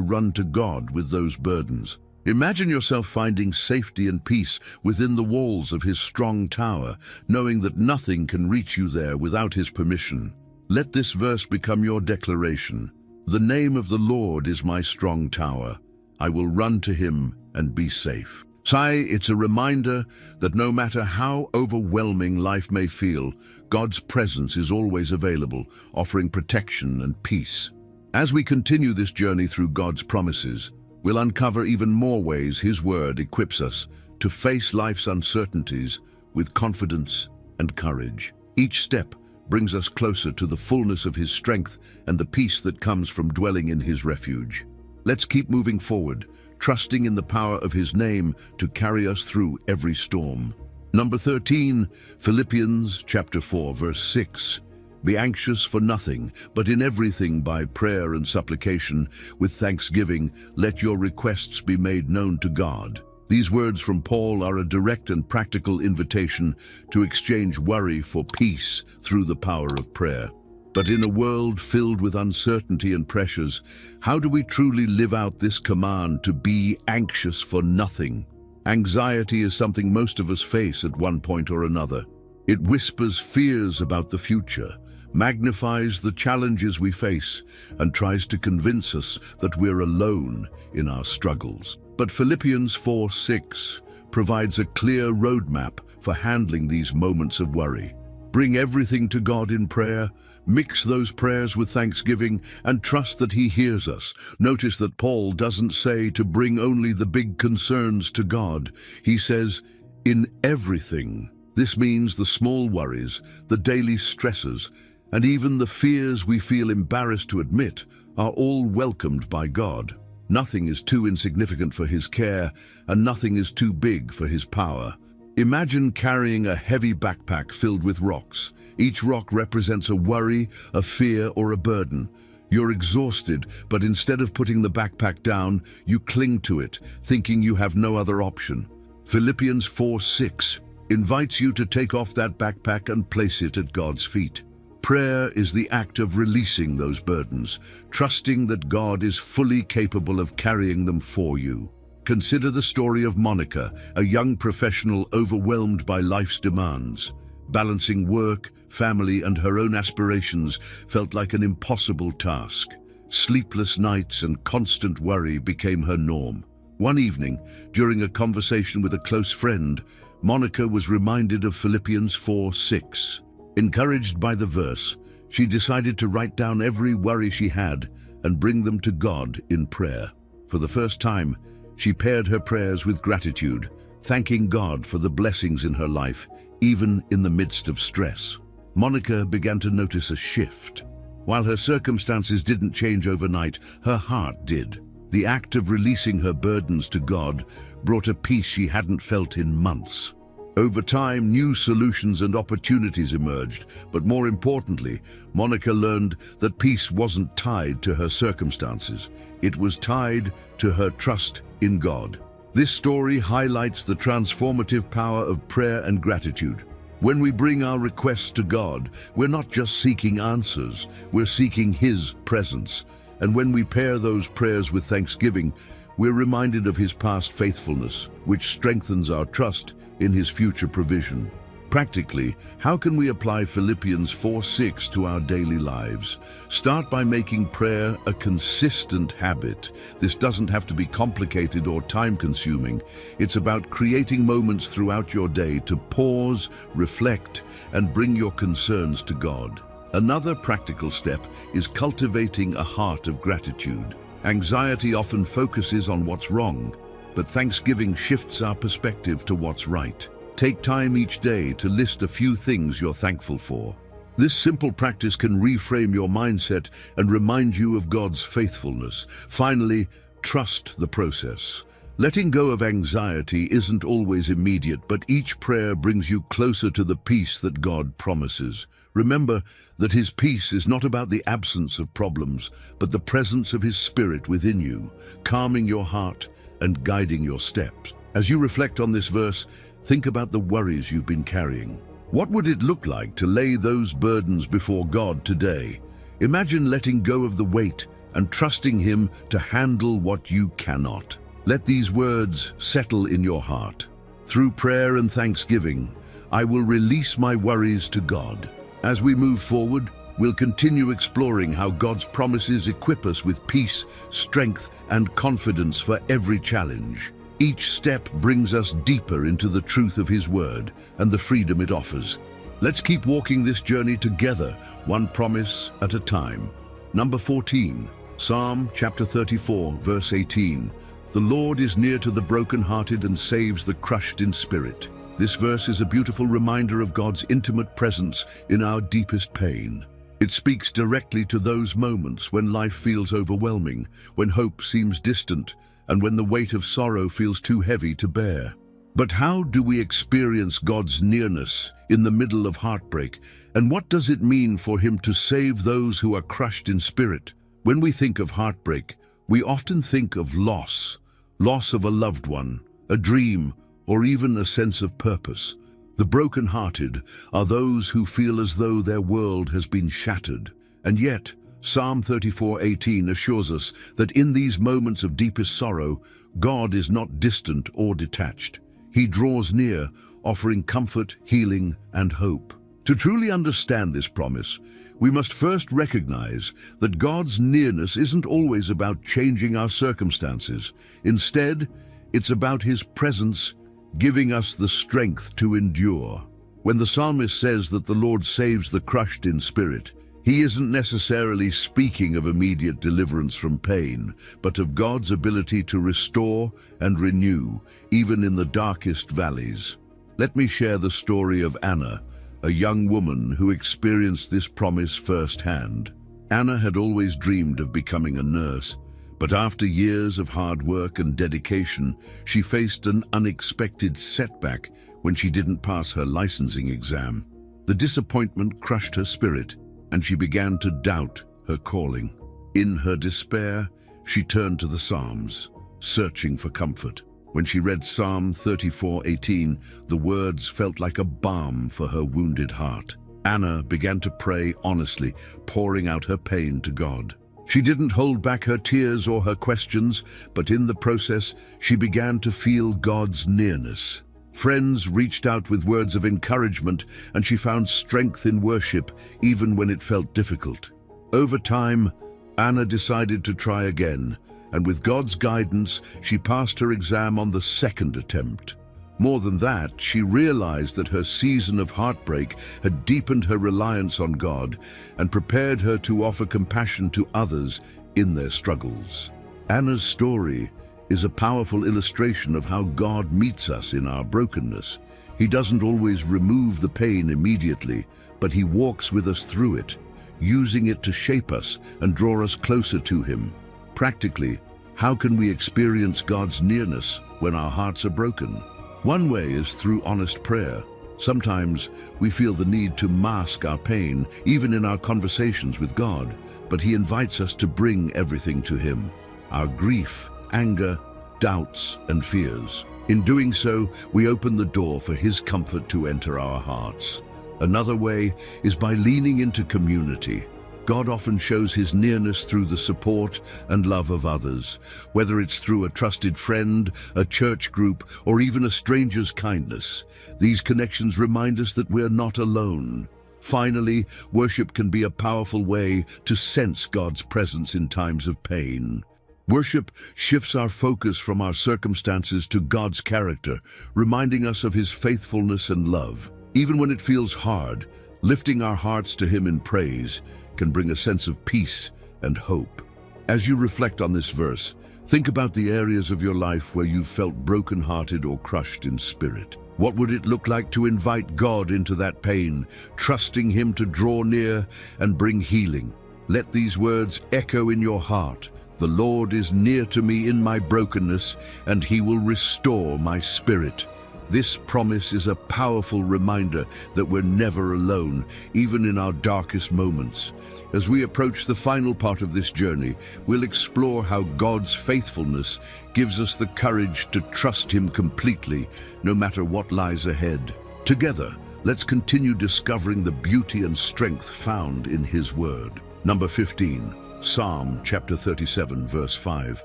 run to God with those burdens? Imagine yourself finding safety and peace within the walls of his strong tower, knowing that nothing can reach you there without his permission. Let this verse become your declaration. The name of the Lord is my strong tower. I will run to him and be safe. It's a reminder that no matter how overwhelming life may feel, God's presence is always available, offering protection and peace. As we continue this journey through God's promises, we'll uncover even more ways His Word equips us to face life's uncertainties with confidence and courage. Each step brings us closer to the fullness of His strength and the peace that comes from dwelling in His refuge. Let's keep moving forward, trusting in the power of His name to carry us through every storm. Number 13, Philippians chapter 4, verse 6. Be anxious for nothing, but in everything by prayer and supplication, with thanksgiving, let your requests be made known to God. These words from Paul are a direct and practical invitation to exchange worry for peace through the power of prayer. But in a world filled with uncertainty and pressures, how do we truly live out this command to be anxious for nothing? Anxiety is something most of us face at one point or another. It whispers fears about the future, magnifies the challenges we face, and tries to convince us that we're alone in our struggles. But Philippians 4:6 provides a clear roadmap for handling these moments of worry. Bring everything to God in prayer, mix those prayers with thanksgiving, and trust that He hears us. Notice that Paul doesn't say to bring only the big concerns to God. He says, in everything. This means the small worries, the daily stresses, and even the fears we feel embarrassed to admit are all welcomed by God. Nothing is too insignificant for His care, and nothing is too big for His power. Imagine carrying a heavy backpack filled with rocks. Each rock represents a worry, a fear, or a burden. You're exhausted, but instead of putting the backpack down, you cling to it, thinking you have no other option. Philippians 4:6 invites you to take off that backpack and place it at God's feet. Prayer is the act of releasing those burdens, trusting that God is fully capable of carrying them for you. Consider the story of Monica, a young professional overwhelmed by life's demands. Balancing work, family, and her own aspirations felt like an impossible task. Sleepless nights and constant worry became her norm. One evening, during a conversation with a close friend, Monica was reminded of Philippians 4:6. Encouraged by the verse, she decided to write down every worry she had and bring them to God in prayer. For the first time, she paired her prayers with gratitude, thanking God for the blessings in her life, even in the midst of stress. Monica began to notice a shift. While her circumstances didn't change overnight, her heart did. The act of releasing her burdens to God brought a peace she hadn't felt in months. Over time, new solutions and opportunities emerged, but more importantly, Monica learned that peace wasn't tied to her circumstances. It was tied to her trust in God. This story highlights the transformative power of prayer and gratitude. When we bring our requests to God, we're not just seeking answers, we're seeking His presence. And when we pair those prayers with thanksgiving, we're reminded of His past faithfulness, which strengthens our trust in His future provision. Practically, how can we apply Philippians 4:6 to our daily lives? Start by making prayer a consistent habit. This doesn't have to be complicated or time-consuming. It's about creating moments throughout your day to pause, reflect, and bring your concerns to God. Another practical step is cultivating a heart of gratitude. Anxiety often focuses on what's wrong, but thanksgiving shifts our perspective to what's right. Take time each day to list a few things you're thankful for. This simple practice can reframe your mindset and remind you of God's faithfulness. Finally, trust the process. Letting go of anxiety isn't always immediate, but each prayer brings you closer to the peace that God promises. Remember that His peace is not about the absence of problems, but the presence of His Spirit within you, calming your heart and guiding your steps. As you reflect on this verse, think about the worries you've been carrying. What would it look like to lay those burdens before God today? Imagine letting go of the weight and trusting Him to handle what you cannot. Let these words settle in your heart. Through prayer and thanksgiving, I will release my worries to God. As we move forward, we'll continue exploring how God's promises equip us with peace, strength, and confidence for every challenge. Each step brings us deeper into the truth of His Word and the freedom it offers. Let's keep walking this journey together, one promise at a time. Number 14, Psalm chapter 34, verse 18. The Lord is near to the brokenhearted and saves the crushed in spirit. This verse is a beautiful reminder of God's intimate presence in our deepest pain. It speaks directly to those moments when life feels overwhelming, when hope seems distant, and when the weight of sorrow feels too heavy to bear. But how do we experience God's nearness in the middle of heartbreak? And what does it mean for Him to save those who are crushed in spirit? When we think of heartbreak, we often think of loss of a loved one, a dream, or even a sense of purpose. The brokenhearted are those who feel as though their world has been shattered. And yet, Psalm 34:18 assures us that in these moments of deepest sorrow, God is not distant or detached. He draws near, offering comfort, healing, and hope. To truly understand this promise, we must first recognize that God's nearness isn't always about changing our circumstances. Instead, it's about His presence giving us the strength to endure. When the psalmist says that the Lord saves the crushed in spirit, he isn't necessarily speaking of immediate deliverance from pain, but of God's ability to restore and renew, even in the darkest valleys. Let me share the story of Anna, a young woman who experienced this promise firsthand. Anna had always dreamed of becoming a nurse, but after years of hard work and dedication, she faced an unexpected setback when she didn't pass her licensing exam. The disappointment crushed her spirit, and she began to doubt her calling. In her despair, she turned to the Psalms, searching for comfort. When she read Psalm 34:18, the words felt like a balm for her wounded heart. Anna began to pray honestly, pouring out her pain to God. She didn't hold back her tears or her questions, but in the process, she began to feel God's nearness. Friends reached out with words of encouragement, and she found strength in worship, even when it felt difficult. Over time, Anna decided to try again, and with God's guidance, she passed her exam on the second attempt. More than that, she realized that her season of heartbreak had deepened her reliance on God and prepared her to offer compassion to others in their struggles. Anna's story is a powerful illustration of how God meets us in our brokenness. He doesn't always remove the pain immediately, but He walks with us through it, using it to shape us and draw us closer to Him. Practically, how can we experience God's nearness when our hearts are broken? One way is through honest prayer. Sometimes we feel the need to mask our pain, even in our conversations with God, but He invites us to bring everything to Him: our grief, anger, doubts, and fears. In doing so, we open the door for His comfort to enter our hearts. Another way is by leaning into community. God often shows His nearness through the support and love of others, whether it's through a trusted friend, a church group, or even a stranger's kindness. These connections remind us that we're not alone. Finally, worship can be a powerful way to sense God's presence in times of pain. Worship shifts our focus from our circumstances to God's character, reminding us of His faithfulness and love. Even when it feels hard, lifting our hearts to Him in praise can bring a sense of peace and hope. As you reflect on this verse, think about the areas of your life where you've felt brokenhearted or crushed in spirit. What would it look like to invite God into that pain, trusting Him to draw near and bring healing? Let these words echo in your heart. The Lord is near to me in my brokenness, and He will restore my spirit. This promise is a powerful reminder that we're never alone, even in our darkest moments. As we approach the final part of this journey, we'll explore how God's faithfulness gives us the courage to trust Him completely, no matter what lies ahead. Together, let's continue discovering the beauty and strength found in His Word. Number 15. Psalm chapter 37, verse 5.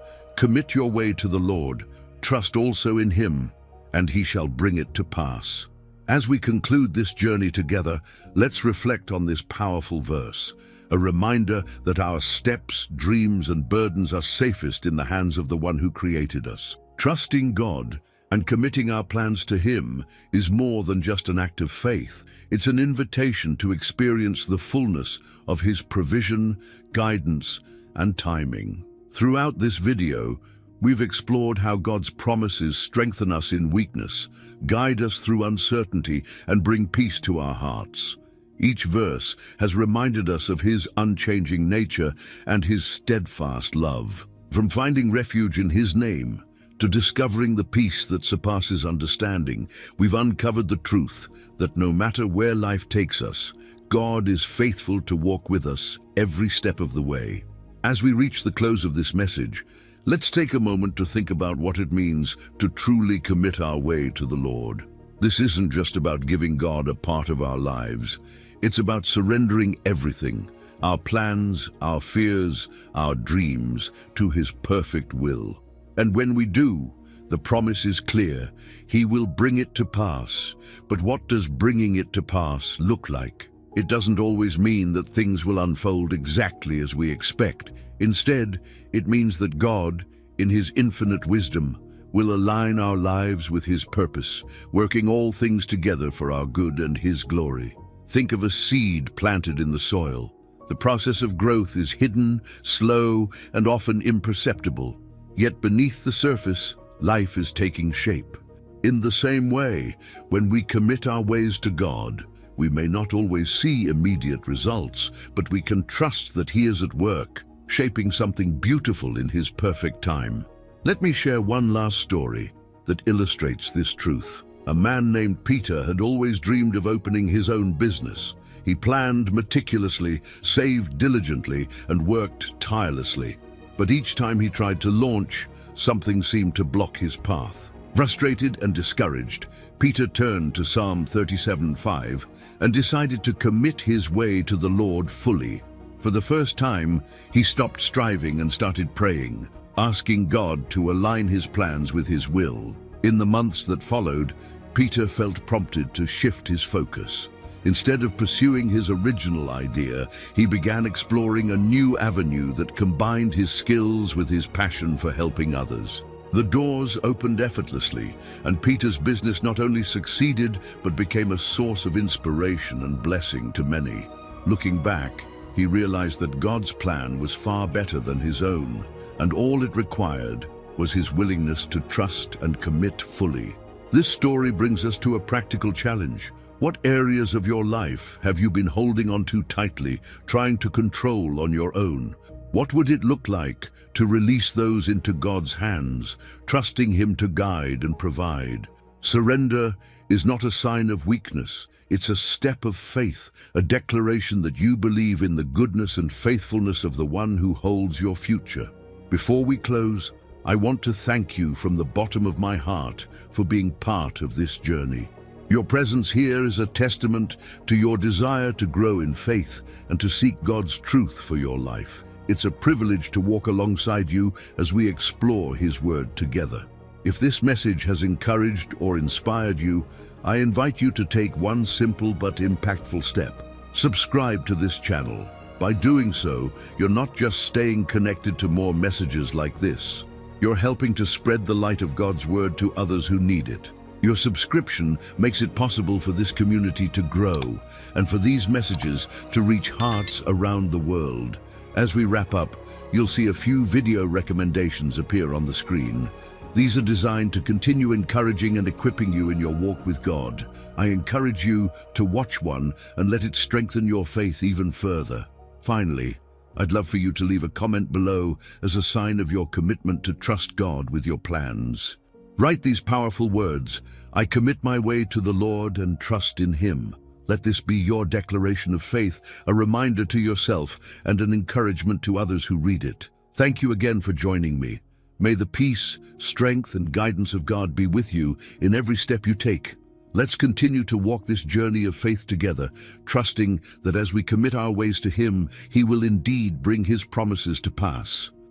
Commit your way to the Lord, trust also in Him, and He shall bring it to pass. As we conclude this journey together, let's reflect on this powerful verse, a reminder that our steps, dreams, and burdens are safest in the hands of the One who created us. Trusting God and committing our plans to Him is more than just an act of faith. It's an invitation to experience the fullness of His provision, guidance, and timing. Throughout this video, we've explored how God's promises strengthen us in weakness, guide us through uncertainty, and bring peace to our hearts. Each verse has reminded us of His unchanging nature and His steadfast love. From finding refuge in His name to discovering the peace that surpasses understanding, we've uncovered the truth that no matter where life takes us, God is faithful to walk with us every step of the way. As we reach the close of this message, let's take a moment to think about what it means to truly commit our way to the Lord. This isn't just about giving God a part of our lives. It's about surrendering everything, our plans, our fears, our dreams, to His perfect will. And when we do, the promise is clear. He will bring it to pass. But what does bringing it to pass look like? It doesn't always mean that things will unfold exactly as we expect. Instead, it means that God, in His infinite wisdom, will align our lives with His purpose, working all things together for our good and His glory. Think of a seed planted in the soil. The process of growth is hidden, slow, and often imperceptible. Yet beneath the surface, life is taking shape. In the same way, when we commit our ways to God, we may not always see immediate results, but we can trust that He is at work, shaping something beautiful in His perfect time. Let me share one last story that illustrates this truth. A man named Peter had always dreamed of opening his own business. He planned meticulously, saved diligently, and worked tirelessly. But each time he tried to launch, something seemed to block his path. Frustrated and discouraged, Peter turned to Psalm 37:5 and decided to commit his way to the Lord fully. For the first time, he stopped striving and started praying, asking God to align his plans with His will. In the months that followed, Peter felt prompted to shift his focus. Instead of pursuing his original idea, he began exploring a new avenue that combined his skills with his passion for helping others. The doors opened effortlessly, and Peter's business not only succeeded, but became a source of inspiration and blessing to many. Looking back, he realized that God's plan was far better than his own, and all it required was his willingness to trust and commit fully. This story brings us to a practical challenge. What areas of your life have you been holding on too tightly, trying to control on your own? What would it look like to release those into God's hands, trusting Him to guide and provide? Surrender is not a sign of weakness. It's a step of faith, a declaration that you believe in the goodness and faithfulness of the One who holds your future. Before we close, I want to thank you from the bottom of my heart for being part of this journey. Your presence here is a testament to your desire to grow in faith and to seek God's truth for your life. It's a privilege to walk alongside you as we explore His Word together. If this message has encouraged or inspired you, I invite you to take one simple but impactful step. Subscribe to this channel. By doing so, you're not just staying connected to more messages like this. You're helping to spread the light of God's Word to others who need it. Your subscription makes it possible for this community to grow and for these messages to reach hearts around the world. As we wrap up, you'll see a few video recommendations appear on the screen. These are designed to continue encouraging and equipping you in your walk with God. I encourage you to watch one and let it strengthen your faith even further. Finally, I'd love for you to leave a comment below as a sign of your commitment to trust God with your plans. Write these powerful words: I commit my way to the Lord and trust in Him. Let this be your declaration of faith, a reminder to yourself and an encouragement to others who read it. Thank you again for joining me. May the peace, strength, and guidance of God be with you in every step you take. Let's continue to walk this journey of faith together, trusting that as we commit our ways to Him, He will indeed bring His promises to pass.